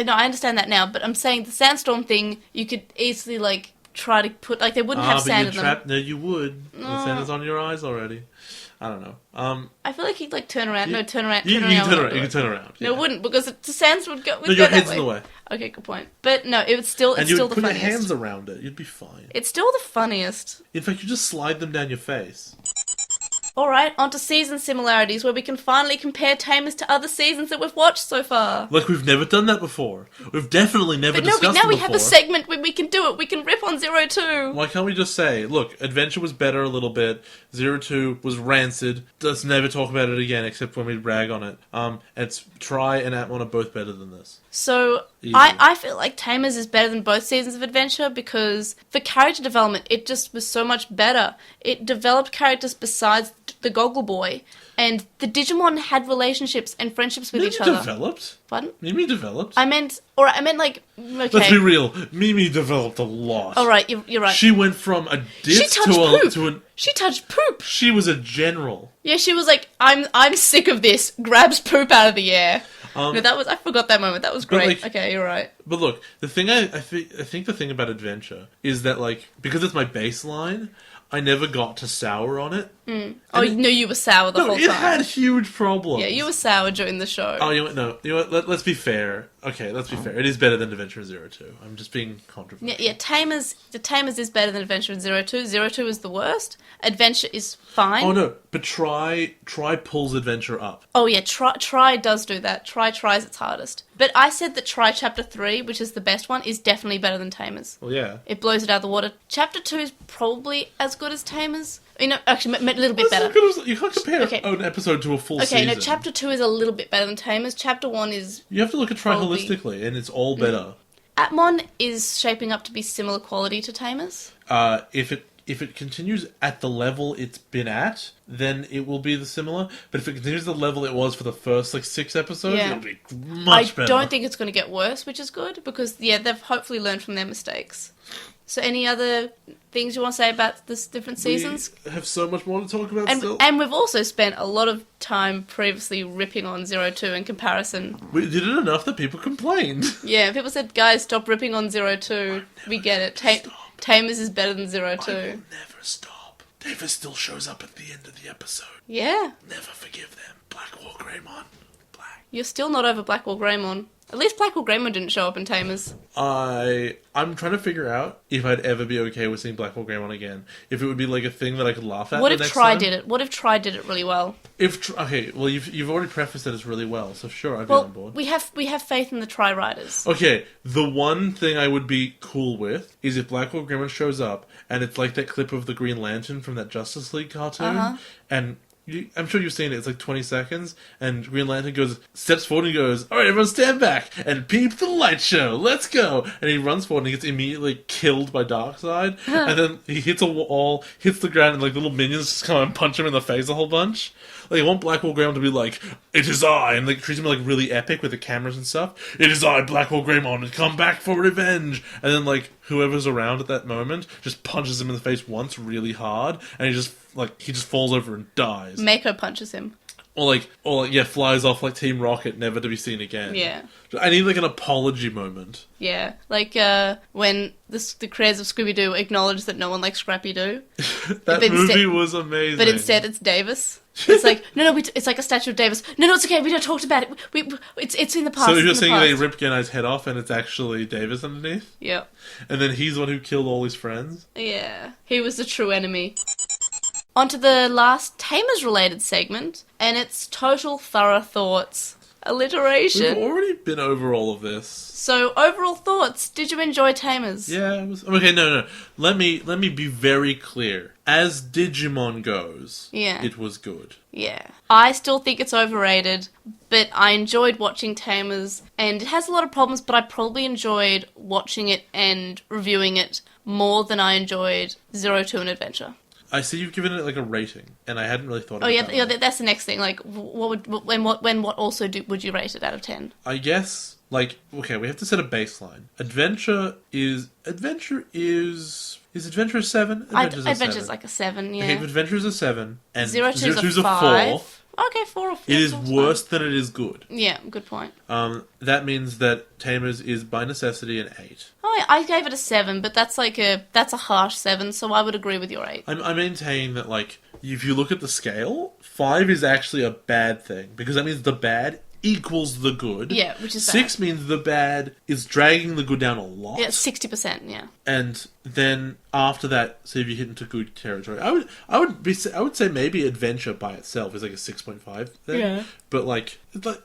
no, I understand that now. But I'm saying the sandstorm thing, you could easily try to put they wouldn't have sand in them. No, you would. The sand is on your eyes already. I don't know. I feel like he'd turn around. No, turn around. You can turn around. No, it wouldn't because the sands would go. No, your head's in the way. Okay, good point. But no, it's still the funniest. And you would put your hands around it. You'd be fine. It's still the funniest. In fact, you just slide them down your face. Alright, on to season similarities, where we can finally compare Tamers to other seasons that we've watched so far. Like, we've never done that before. We've definitely never discussed it before. But now we have a segment where we can do it. We can rip on 02. Why can't we just say, look, Adventure was better a little bit, 02 was rancid, let's never talk about it again except when we brag on it. It's Try and Atmon are both better than this. So, I feel like Tamers is better than both seasons of Adventure because for character development, it just was so much better. It developed characters besides the Goggle Boy, and the Digimon had relationships and friendships with each other. Developed? Pardon? Mimi developed? I meant okay. Let's be real, Mimi developed a lot. Alright, you're right. She went from a diss She touched poop! She was a general. Yeah, she was like, I'm sick of this, grabs poop out of the air. No, I forgot that moment. That was great. Okay, you're right. But look, the thing I think the thing about Adventure is that because it's my baseline, I never got to sour on it. Mm. Oh, no, you were sour the whole time. It had huge problems. Yeah, you were sour during the show. Oh, you know what? Let's be fair. Okay, let's be fair. It is better than Adventure 02. I'm just being controversial. Yeah, Tamers is better than Adventure 02. 02 is the worst. Adventure is fine. Oh no, but Try pulls Adventure up. Oh yeah, Try does do that. Try tries its hardest. But I said that Try Chapter 3, which is the best one, is definitely better than Tamers. Well, yeah. It blows it out of the water. Chapter 2 is probably as good as Tamers. Actually, a little bit better. You can't compare an episode to a full season. Okay, no, Chapter 2 is a little bit better than Tamers. Chapter 1 is... You have to look at Try holistically, and it's all better. Atmon is shaping up to be similar quality to Tamers. If it continues at the level it's been at, then it will be similar. But if it continues the level it was for the first 6 episodes, it'll be much better. I don't think it's going to get worse, which is good, because they've hopefully learned from their mistakes. So any other things you want to say about this different seasons? We have so much more to talk about still. And we've also spent a lot of time previously ripping on 02 in comparison. We did it enough that people complained. Yeah, people said, guys, stop ripping on 02. We get it. Tamers is better than 02. I will never stop. Davis still shows up at the end of the episode. Yeah. Never forgive them. Blackwall Greymon. Black. You're still not over Blackwall Greymon. At least Blackwall Greymon didn't show up in Tamers. I'm trying to figure out if I'd ever be okay with seeing Blackwall Greymon again. If it would be a thing that I could laugh at. What if Try did it? What if Try did it really well? Okay, well you've already prefaced that it's really well, so sure, I'd be on board. We have faith in the Try writers. Okay, the one thing I would be cool with is if Blackwall Greymon shows up and it's like that clip of the Green Lantern from that Justice League cartoon, and I'm sure you've seen it. It's like 20 seconds, and Green Lantern steps forward and goes, "All right, everyone, stand back and peep the light show. Let's go!" And he runs forward and he gets immediately killed by Darkseid, and then he hits a wall, hits the ground, and like little minions just come and punch him in the face a whole bunch. Like, I want Blackwall Greymon to be like, "It is I," and like treat him like really epic with the cameras and stuff. "It is I, Blackwall Greymon, and come back for revenge." And then like whoever's around at that moment just punches him in the face once really hard, and he just falls over and dies. Mako punches him. Or flies off like Team Rocket, never to be seen again. Yeah. I need like an apology moment. Yeah, like when the creators of Scooby-Doo acknowledge that no one likes Scrappy-Doo. That movie was amazing. But instead it's Davis. It's like, no, it's like a statue of Davis. No, it's okay, we don't talk about it. It's in the past. So you're saying they rip Genai's head off and it's actually Davis underneath? Yeah. And then he's the one who killed all his friends? Yeah, he was the true enemy. On to the last Tamers-related segment, and it's total thorough thoughts. Alliteration. We've already been over all of this. So, overall thoughts. Did you enjoy Tamers? Yeah, it was... Okay, no. Let me be very clear. As Digimon goes, it was good. Yeah. I still think it's overrated, but I enjoyed watching Tamers, and it has a lot of problems, but I probably enjoyed watching it and reviewing it more than I enjoyed 02 and Adventure. I see you've given it like a rating, and I hadn't really thought about that. Oh yeah, that's the next thing. Like, what would you rate it out of 10? I guess, like, okay, we have to set a baseline. Adventure is Adventure a 7? Adventure's like a 7, yeah. Okay, Adventure is a 7, and 02's a 4. Okay, 4 or 5. It is worse than it is good. Yeah, good point. That means that Tamers is by necessity an 8. Oh, yeah, I gave it a 7, but that's a harsh 7, so I would agree with your 8. I maintain that, like, if you look at the scale, 5 is actually a bad thing, because that means the bad equals the good. Yeah, which is 6 bad. Means the bad is dragging the good down a lot. Yeah, 60%, yeah. And then after that, so if you hit into good territory, I would say maybe Adventure by itself is like a 6.5 thing. Yeah. But like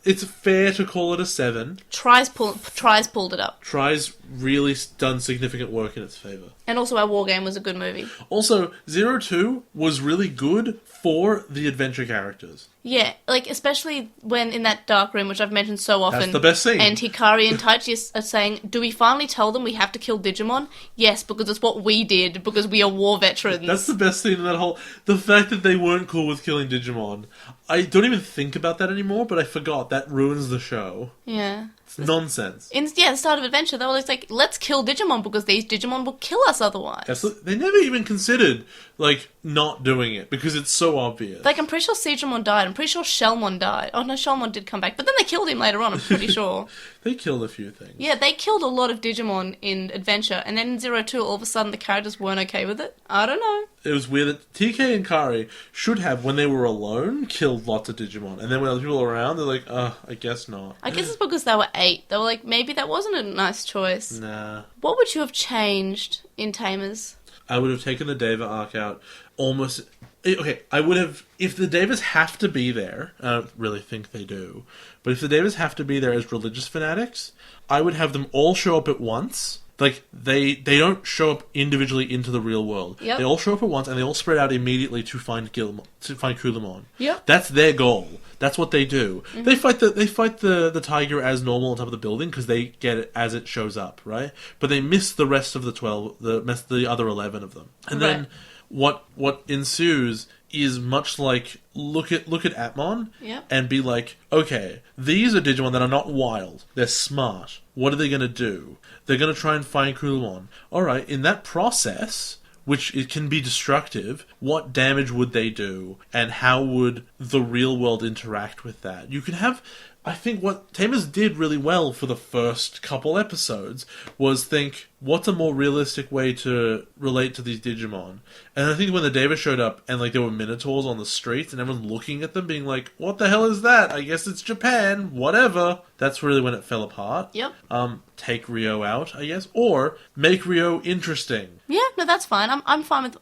it's fair to call it a 7. Tries pulled it up. Tries really done significant work in its favour. And also our War Game was a good movie. Also, 02 was really good for the Adventure characters. Yeah, like especially when in that dark room, which I've mentioned so often. That's the best scene. And Hikari and Taichi are saying, "Do we finally tell them we have to kill Digimon?" Yes, because it's what we did, because we are war veterans. That's the best scene in that whole... The fact that they weren't cool with killing Digimon. I don't even think about that anymore, but I forgot. That ruins the show. Yeah. It's nonsense. The start of Adventure, they were like, let's kill Digimon because these Digimon will kill us otherwise. Absolutely. They never even considered, like, not doing it because it's so obvious. Like, I'm pretty sure Seedramon died. I'm pretty sure Shellmon died. Oh, no, Shellmon did come back. But then they killed him later on, I'm pretty sure. They killed a few things. Yeah, they killed a lot of Digimon in Adventure, and then in 02, all of a sudden, the characters weren't okay with it. I don't know. It was weird that TK and Kari should have, when they were alone, killed lots of Digimon. And then when other people were around, they're like, I guess not. I guess it's because they were 8. They were like, maybe that wasn't a nice choice. Nah. What would you have changed in Tamers? I would have taken the Deva arc out almost... Okay, I would have... If the Devas have to be there, I don't really think they do, but if the Devas have to be there as religious fanatics, I would have them all show up at once. Like, they don't show up individually into the real world. Yep. They all show up at once, and they all spread out immediately to find Kulamon. Yep. That's their goal. That's what they do. Mm-hmm. They fight the tiger as normal on top of the building because they get it as it shows up, right? But they miss the rest of the other 11 of them. And then what ensues is much like look at Atmon and be like, okay, these are Digimon that are not wild. They're smart. What are they going to do? They're going to try and find Kulamon. Alright, in that process, which it can be destructive, what damage would they do? And how would the real world interact with that? You can have... I think what Tamers did really well for the first couple episodes was think, what's a more realistic way to relate to these Digimon? And I think when the Deva showed up and like there were Minotaurs on the streets and everyone looking at them being like, what the hell is that? I guess it's Japan, whatever. That's really when it fell apart. Yep. Take Ryo out, I guess. Or make Ryo interesting. Yeah, no, that's fine. I'm fine with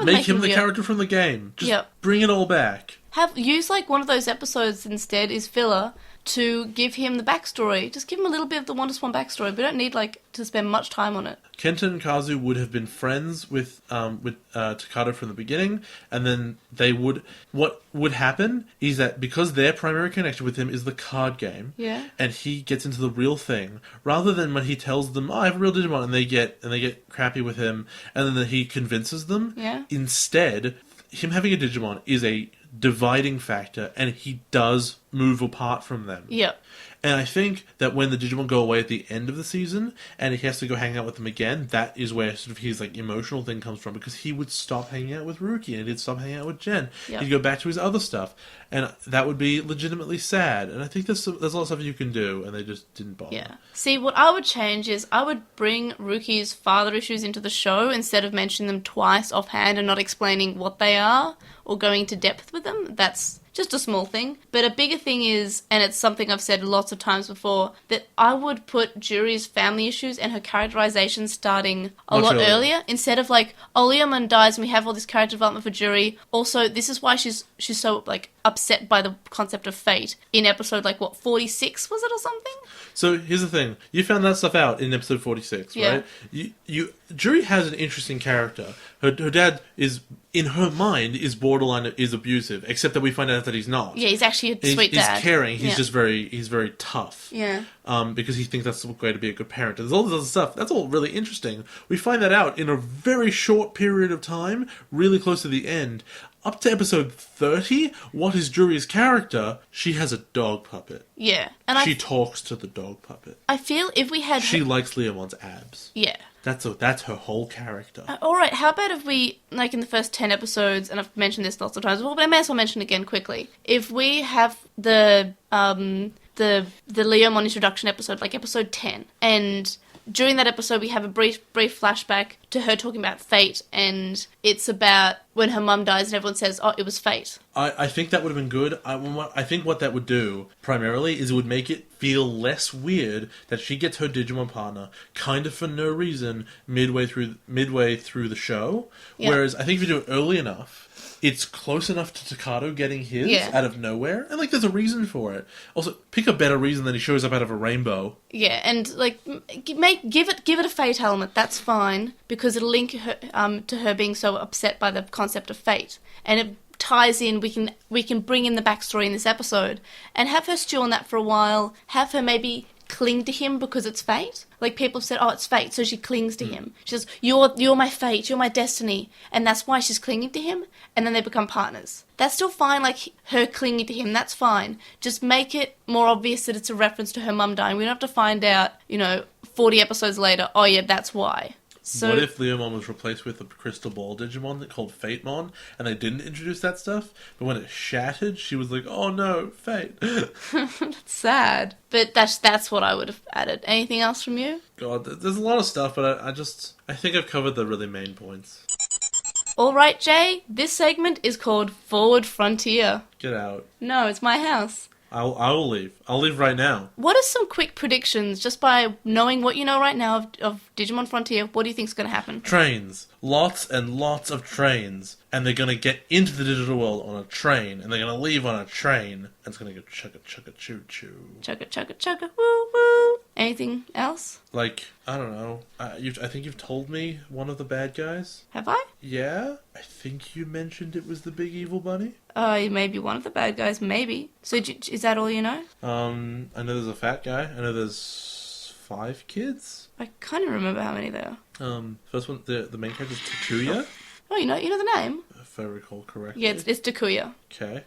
make him the Ryo character from the game. Just bring it all back. Use like one of those episodes instead is filler to give him the backstory. Just give him a little bit of the WonderSwan backstory. We don't need, like, to spend much time on it. Kenta and Kazu would have been friends with Takato from the beginning, and then they would... What would happen is that because their primary connection with him is the card game, and he gets into the real thing, rather than when he tells them, I have a real Digimon, and they get crappy with him, and then he convinces them, instead, him having a Digimon is a dividing factor, and he does move apart from them. Yep. And I think that when the Digimon go away at the end of the season, and he has to go hang out with them again, that is where sort of his like emotional thing comes from, because he would stop hanging out with Ruki, and he'd stop hanging out with Jen. Yep. He'd go back to his other stuff, and that would be legitimately sad. And I think there's a lot of stuff you can do, and they just didn't bother. Yeah. See, what I would change is I would bring Ruki's father issues into the show instead of mentioning them twice offhand and not explaining what they are or going into depth with them. That's just a small thing. But a bigger thing is, and it's something I've said lots of times before, that I would put Juri's family issues and her characterization starting a lot earlier. Instead of like, oh, Leomon dies and we have all this character development for Juri. Also, this is why she's so like upset by the concept of fate in episode like, what, 46 was it or something? So here's the thing. You found that stuff out in episode 46, right? Juri has an interesting character. Her dad is, in her mind, is borderline is abusive, except that we find out that he's not. Yeah, he's actually a sweet dad. He's caring. He's just he's very tough. Yeah. Because he thinks that's the way to be a good parent. And there's all this other stuff. That's all really interesting. We find that out in a very short period of time, really close to the end. Up to episode 30, what is Juri's character? She has a dog puppet. Yeah. And she talks to the dog puppet. I feel if we had... She likes Leomon's abs. Yeah. That's her whole character. Alright, how about if we, like in the first 10 episodes, and I've mentioned this lots of times before, but I may as well mention it again quickly. If we have the Leomon introduction episode, like episode 10, and during that episode we have a brief flashback to her talking about fate, and it's about when her mum dies and everyone says, oh, it was fate. I think that would have been good. I think what that would do, primarily, is it would make it feel less weird that she gets her Digimon partner kind of for no reason midway through the show. Yeah. Whereas I think if you do it early enough, it's close enough to Takato getting his out of nowhere, and like there's a reason for it. Also, pick a better reason than he shows up out of a rainbow. Yeah, and like give it a fate element. That's fine because it'll link her to her being so upset by the concept of fate, and it ties in. We can bring in the backstory in this episode and have her stew on that for a while. Have her maybe cling to him because it's fate. Like people have said, oh, it's fate, so she clings to him. She says, you're my fate, you're my destiny, and that's why she's clinging to him, and then they become partners. That's still fine, like her clinging to him, that's fine. Just make it more obvious that it's a reference to her mum dying. We don't have to find out, 40 episodes later, oh yeah, that's why. So, what if Leomon was replaced with a crystal ball Digimon called Fatemon, and they didn't introduce that stuff, but when it shattered, she was like, oh no, fate. That's sad. But that's what I would have added. Anything else from you? God, there's a lot of stuff, but I think I've covered the really main points. Alright, Jay, this segment is called Forward Frontier. Get out. No, it's my house. I will leave. I'll leave right now. What are some quick predictions, just by knowing what you know right now of Digimon Frontier? What do you think's going to happen? Trains. Lots and lots of trains. And they're going to get into the digital world on a train. And they're going to leave on a train. And it's going to go chugga chugga choo choo. Chugga chugga chugga woo woo. Anything else? Like, I don't know. I think you've told me one of the bad guys. Have I? Yeah. I think you mentioned it was the big evil bunny. Maybe one of the bad guys, maybe. So is that all you know? I know there's a fat guy. I know there's 5 kids. I kind of remember how many there are. First one, the main character is Takuya. Oh, you know the name? If I recall correctly. Yeah, it's Takuya. Okay.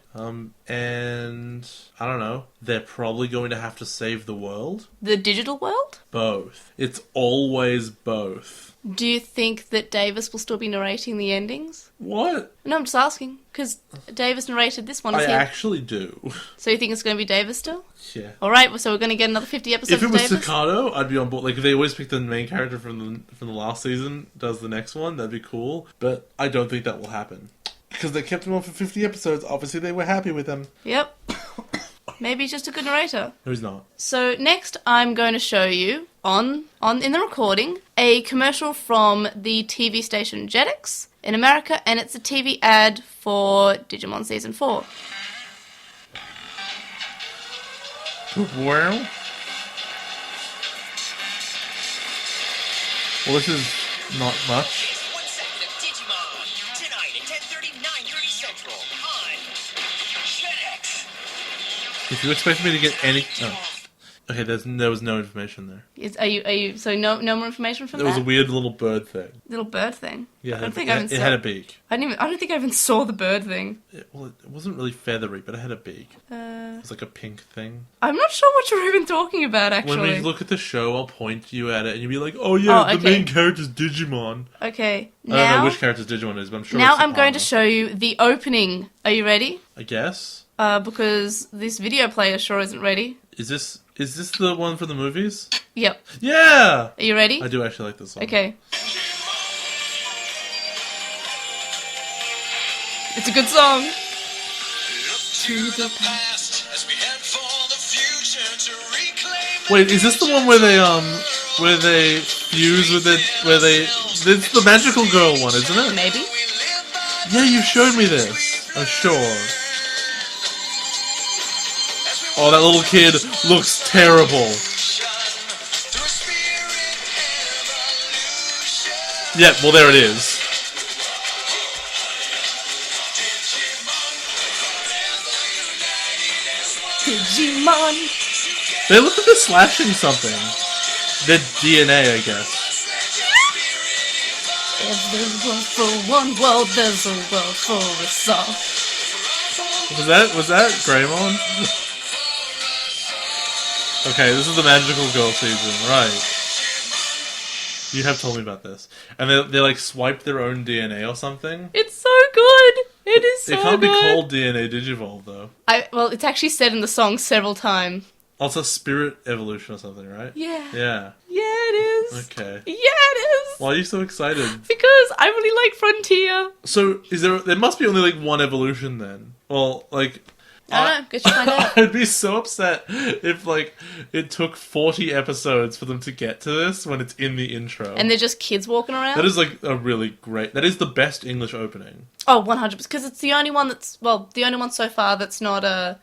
And I don't know. They're probably going to have to save the world. The digital world? Both. It's always both. Do you think that Davis will still be narrating the endings? What? No, I'm just asking. Because Davis narrated this one. I actually do. So you think it's going to be Davis still? Yeah. Alright, so we're going to get another 50 episodes of Davis? If it was Staccato, I'd be on board. Like, if they always pick the main character from the last season, does the next one, that'd be cool. But I don't think that will happen. Because they kept him on for 50 episodes. Obviously, they were happy with him. Yep. Maybe he's just a good narrator. No, he's not. So next, I'm going to show you in the recording a commercial from the TV station Jetix in America, and it's a TV ad for Digimon Season 4. Well, this is not much. One second of Digimon. Tonight at 10:30, 9:30 Central on JetX. If you expect me to get any... Oh. Okay, there was no information there. Are you? So no more information from There that? was a weird little bird thing. Little bird thing. Yeah, I don't think it had a beak. I don't think I even saw the bird thing. It wasn't really feathery, but it had a beak. It Uh, was like a pink thing. I'm not sure what you're even talking about. Actually, When we look at the show, I'll point you at it, and you'll be like, "Oh yeah, Oh, the main character's Digimon." okay. I don't know which character's Digimon is, but I'm sure. Now it's I'm going to Tamer. show you the opening. Are you ready? I guess. Because this video player sure isn't ready. Is this the one for the movies? Yep. Yeah. Are you ready? I do actually like this song. Okay. It's a good song. To the past as we head for the future to reclaim. Wait, is this the one where they fuse with it? It's the magical girl one, isn't it? Maybe. Yeah, you showed me this. I'm sure. Oh, that little kid looks terrible. Yeah, well, there it is. Digimon. They look like they're slashing something. Their DNA, I guess. If there's one for one world, there's a world for us all. Was that Greymon? Okay, this is the magical girl season, right? You have told me about this, and they like swipe their own DNA or something. It's so good. It is so It can't good. be called DNA Digivolve though. Well, it's actually said in the song several times. Also, spirit evolution or something, right? Yeah. Yeah. Yeah, it is. Okay. Yeah, it is. Why are you so excited? Because I really like Frontier. So, there must be only like one evolution then? Well, like... I don't know. Guess you find out. I'd be so upset if, like, it took 40 episodes for them to get to this when it's in the intro. And they're just kids walking around? That is, like, a really great... That is the best English opening. Oh, 100%. Because it's the only one that's... Well, the only one so far that's not, the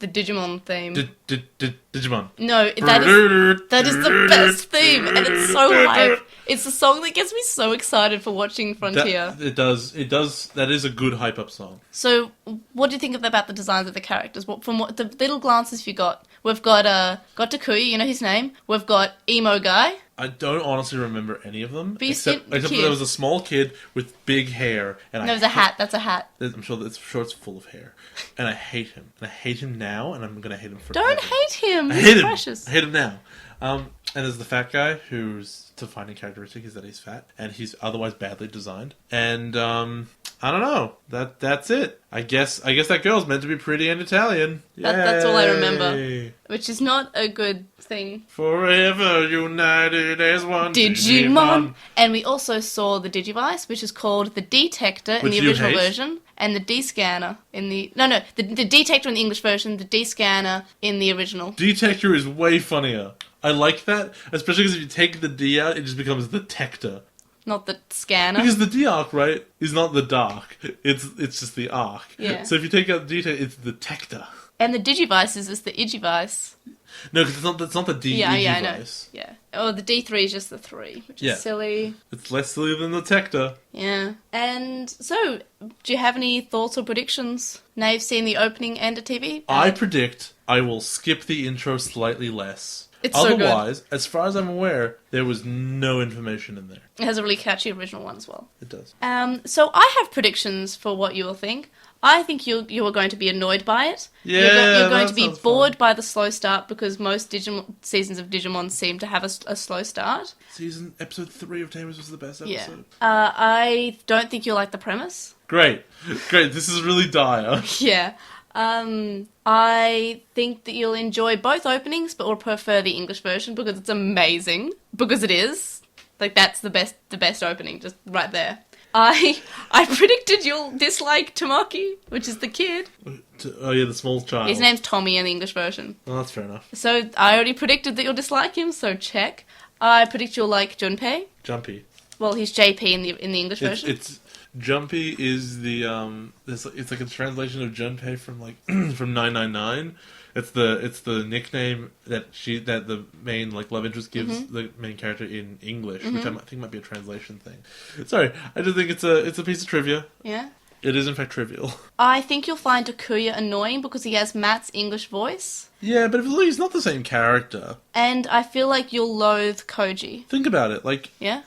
Digimon theme. Digimon. No, that is the best theme. And it's so hype. It's a song that gets me so excited for watching Frontier. It does. That is a good hype-up song. So, what do you think about the designs of the characters? From what the little glances you got, we've got Takui, you know his name. We've got Emo Guy. I don't honestly remember any of them, But except that there was a small kid with big hair, and There was a hat. That's a hat. I'm sure it's full of hair, and I hate him. And I hate him now, and I'm gonna hate him forever. Don't hate him. I He's hate him. precious. I hate him now. And there's the fat guy whose defining characteristic is that he's fat, and he's otherwise badly designed. And I don't know. That's it. I guess that girl's meant to be pretty and Italian. That's all I remember. Yay. Which is not a good thing. Forever united as one Digimon. And we also saw the Digivice, which is called the Detector in Which the you original hate? version, and the D-Scanner in the... No, the Detector in the English version, the D-Scanner in the original. Detector is way funnier. I like that, especially because if you take the D out, it just becomes the Tector. Not the Scanner. Because the D arc, right, is not the dark. It's just the arc. Yeah. So if you take out the Detector, it's the Tector. And the Digivice is just the Igivice. No, because that's not the D Yeah, I know. device. Yeah. Oh, the D3 is just the 3, which Yeah. is silly. It's less silly than the Tector. Yeah. And so, do you have any thoughts or predictions? Now you've seen the opening and the TV? I predict I will skip the intro slightly less. It's so good. Otherwise, as far as I'm aware, there was no information in there. It has a really catchy original one as well. It does. So I have predictions for what you will think. I think you are going to be annoyed by it. Yeah, you're going that to be sounds bored fun. by the slow start because most seasons of Digimon seem to have a slow start. Episode 3 of Tamers was the best episode. Yeah. I don't think you'll like the premise. Great. This is really dire. Yeah. I think that you'll enjoy both openings, but will prefer the English version because it's amazing. Because it is. Like, that's the best opening, just right there. I predicted you'll dislike Tamaki, which is the kid. Oh yeah, the small child. His name's Tommy in the English version. Oh, that's fair enough. So I already predicted that you'll dislike him, so check. I predict you'll like Junpei. Jumpy. Well, he's JP in the English version. It's Jumpy is the it's like a translation of Junpei from like from 999. It's the nickname that the main like love interest gives the main character in English, which I think might be a translation thing. Sorry, I just think it's a piece of trivia. Yeah. It is in fact trivial. I think you'll find Takuya annoying because he has Matt's English voice. Yeah, but he's not the same character. And I feel like you'll loathe Koji. Think about it, like Yeah?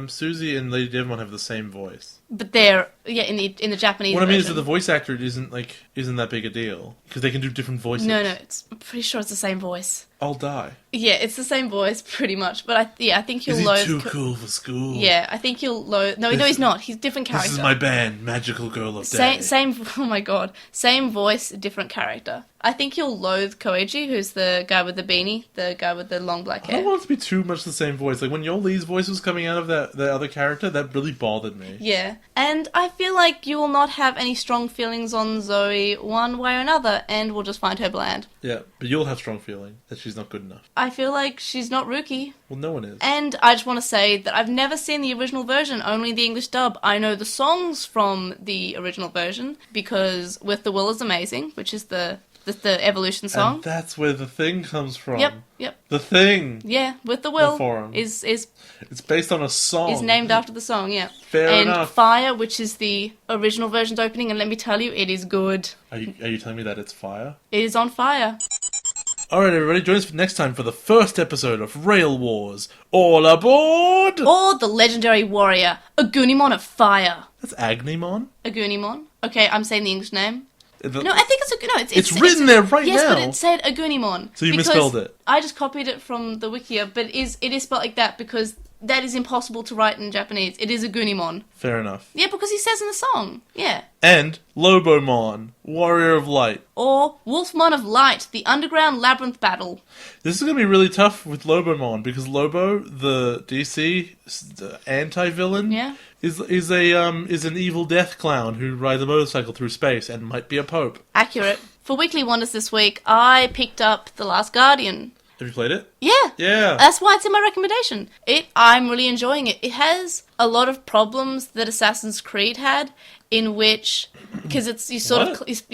Susie and Lady Devon have the same voice. But they're, in the Japanese What I mean is version. that the voice actor isn't that big a deal because they can do different voices. No, I'm pretty sure it's the same voice. I'll die. Yeah, it's the same voice, pretty much. But I think you'll Is he loathe... too cool for school? Yeah, I think you'll loathe... No, he's not. He's a different character. This is my band, Magical Girl of Day. Same, oh my god. Same voice, different character. I think you'll loathe Koichi, who's the guy with the beanie, the guy with the long black I don't hair. want it to be too much the same voice. Like when Yolei's voice was coming out of that other character, that really bothered me. Yeah, and I feel like you will not have any strong feelings on Zoe one way or another, and we'll just find her bland. Yeah, but you'll have strong feeling that she's not good enough. I feel like she's not Ruki. Well, no one is. And I just want to say that I've never seen the original version, only the English dub. I know the songs from the original version, because With the Will is Amazing, which is the Evolution song. And that's where the thing comes from. Yep. The thing. Yeah, With the Will The forum. is It's based on a song. is named after the song, yeah. Fair and enough. Fire, which is the original version's opening, and let me tell you, it is good. Are you telling me that it's fire? It is on fire. Alright, everybody, join us next time for the first episode of Rail Wars. All aboard! Or the legendary warrior, Agunimon of Fire. That's Agnimon? Agunimon. Okay, I'm saying the English name. The- No, I think it's written there right yes, now. Yes, but it said Agunimon. So you because misspelled it. I just copied it from the Wikia, but it is spelled like that because that is impossible to write in Japanese. It is Agunimon. Fair enough. Yeah, because he says in the song. Yeah. And Lobomon, Warrior of Light. Or Wolfmon of Light, the Underground Labyrinth Battle. This is going to be really tough with Lobomon because Lobo, the DC anti-villain, Yeah. is an evil death clown who rides a motorcycle through space and might be a pope. Accurate. For Weekly Wonders this week, I picked up The Last Guardian. Have you played it? Yeah. Yeah. That's why it's in my recommendation. I'm really enjoying it. It has a lot of problems that Assassin's Creed had, in which, because you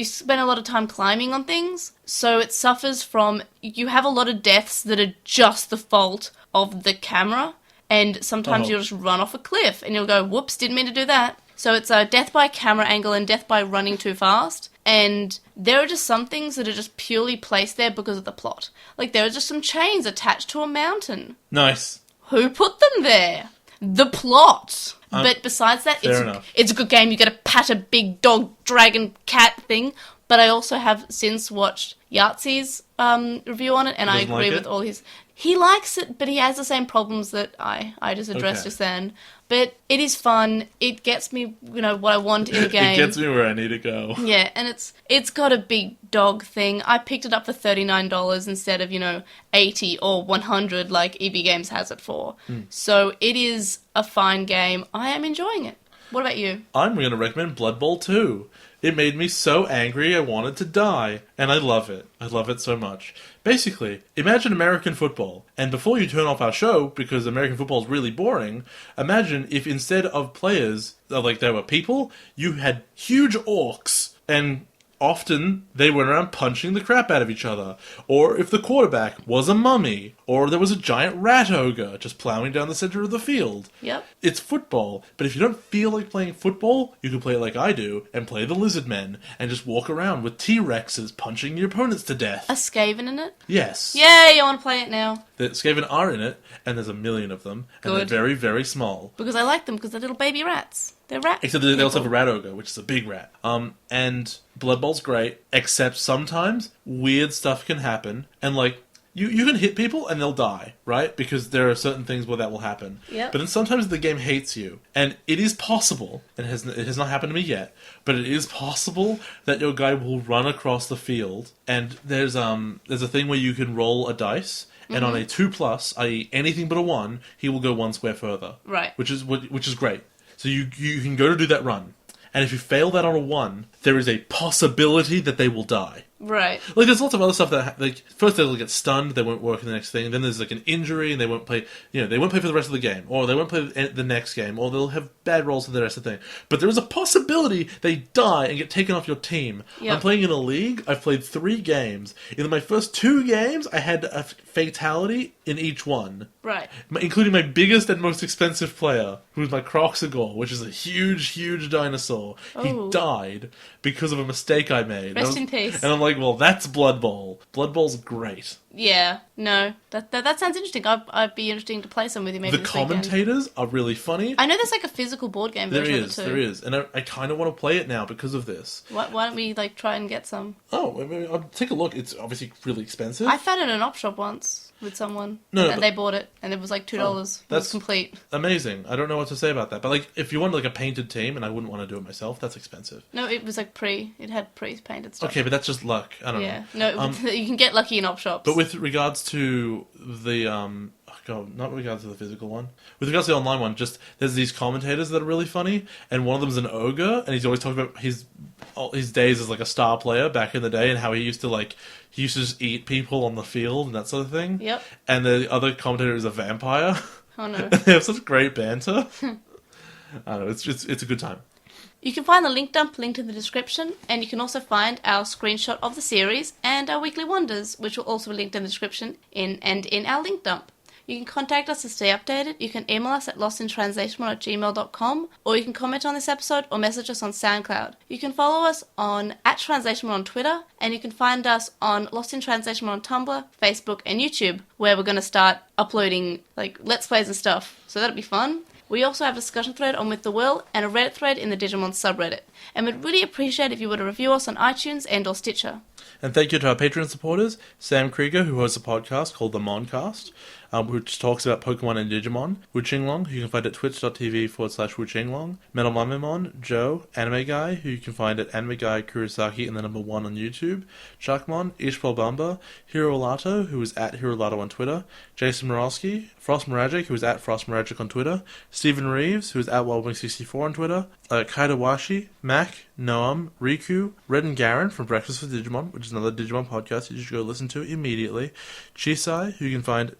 spend a lot of time climbing on things, so it suffers from, you have a lot of deaths that are just the fault of the camera, and sometimes you'll just run off a cliff, and you'll go, whoops, didn't mean to do that. So it's death by camera angle and death by running too fast. And there are just some things that are just purely placed there because of the plot. Like, there are just some chains attached to a mountain. Nice. Who put them there? The plot. But besides that, it's a good game. You get to pat a big dog, dragon, cat thing. But I also have since watched Yahtzee's review on it, and I agree with all his... He likes it, but he has the same problems that I just addressed just then. But it is fun. It gets me, what I want in a game. It gets me where I need to go. Yeah, and it's got a big dog thing. I picked it up for $39 instead of, $80 or $100 like EB Games has it for. So it is a fine game. I am enjoying it. What about you? I'm going to recommend Blood Bowl 2. It made me so angry I wanted to die, and I love it. I love it so much. Basically, imagine American football, and before you turn off our show, because American football is really boring, imagine if instead of players, like there were people, you had huge orcs, and often they went around punching the crap out of each other. Or if the quarterback was a mummy, or there was a giant rat ogre just plowing down the center of the field. Yep. It's football, but if you don't feel like playing football, you can play it like I do, and play the Lizard Men, and just walk around with T-Rexes punching your opponents to death. A Skaven in it? Yes. Yay, I want to play it now. The Skaven are in it, and there's a million of them, and Good. they're very, very small. Because I like them, because they're little baby rats. They're rats. Except they also have a rat ogre, which is a big rat. And Blood Bowl's great, except sometimes weird stuff can happen, and you can hit people and they'll die, right? Because there are certain things where that will happen. Yep. But then sometimes the game hates you, and it is possible, and it has not happened to me yet, but it is possible that your guy will run across the field, and there's a thing where you can roll a dice. And on a 2+, i.e. anything but a 1, he will go one square further. Right. Which is great. So you can go to do that run. And if you fail that on a 1, there is a possibility that they will die. Right. Like, there's lots of other stuff that, like, first they'll get stunned, they won't work in the next thing, then there's, like, an injury, and they won't play, they won't play for the rest of the game, or they won't play the next game, or they'll have bad rolls for the rest of the thing. But there is a possibility they die and get taken off your team. Yep. I'm playing in a league, I've played 3 games. In my first 2 games, I had a fatality in each one. Right. Including my biggest and most expensive player, who was my Croxagore, which is a huge, huge dinosaur. Oh. He died because of a mistake I made. Rest in peace. And I'm like, well, that's Blood Bowl. Blood Bowl's great. Yeah. No. That sounds interesting. I'd be interesting to play some with you maybe The this weekend. commentators are really funny. I know there's like a physical board game There version is, of it too. there is. And I kind of want to play it now because of this. Why don't we like try and get some? Oh, I mean, I'll take a look. It's obviously really expensive. I found it in an op shop once with someone, No, and but- they bought it, and it was like $2. It was that's- complete. Amazing. I don't know what to say about that. But, like, if you want, like, a painted team, and I wouldn't want to do it myself, that's expensive. No, it was like it had pre-painted stuff. Okay, but that's just luck. I don't Yeah. know. No, you can get lucky in op shops. But with regards to the not regards to the physical one. With regards to the online one, just there's these commentators that are really funny, and one of them's an ogre, and he's always talking about his days as like a star player back in the day, and how he used to just eat people on the field and that sort of thing. Yep. And the other commentator is a vampire. Oh no. They have such great banter. I don't know. It's a good time. You can find the link dump linked in the description, and you can also find our screenshot of the series and our weekly wonders, which will also be linked in the description in our link dump. You can contact us to stay updated. You can email us at lostintranslationmon@gmail.com, or you can comment on this episode or message us on SoundCloud. You can follow us on @translationmon on Twitter, and you can find us on Lost in Translationmon on Tumblr, Facebook, and YouTube, where we're going to start uploading like Let's Plays and stuff. So that'll be fun. We also have a discussion thread on With the Will and a Reddit thread in the Digimon subreddit. And we'd really appreciate if you were to review us on iTunes and or Stitcher. And thank you to our Patreon supporters, Sam Krieger, who hosts a podcast called The Moncast, which talks about Pokemon and Digimon, Wuchinglong, who you can find at twitch.tv/Wuchinglong, Metal Mamimon, Joe, Anime Guy, who you can find at Anime Guy Kurosaki and the number 1 on YouTube, Dracomon, Ishbal Bamba, Hiro Lato, who is at Hiro Lato on Twitter, Jason Morosky, Frost Moragic, who is at Frost Moragic on Twitter, Stephen Reeves, who is at Wildwing64 on Twitter, Kaidawashi, Mac, Noam, Riku, Red and Garen from Breakfast with Digimon, which is another Digimon podcast you should go listen to immediately, Chisai, who you can find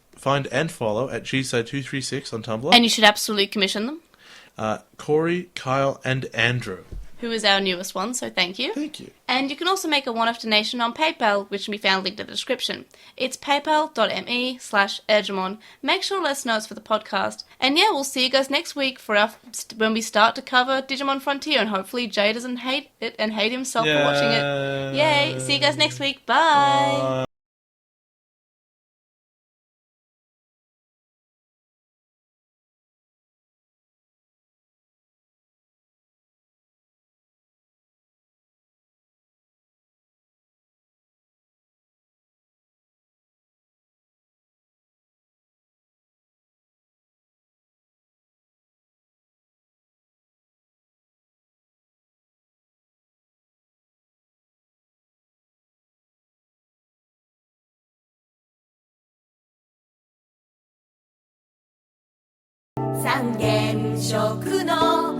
and follow at Chisai236 on Tumblr, And you should absolutely commission them. Corey, Kyle, and Andrew. Who is our newest one, so thank you. Thank you. And you can also make a one-off donation on PayPal, which can be found linked in the description. It's paypal.me/Ergemon. Make sure to let us know it's for the podcast. And yeah, we'll see you guys next week for when we start to cover Digimon Frontier, and hopefully Jay doesn't hate it and hate himself for watching it. Yay! See you guys next week. Bye!三原色の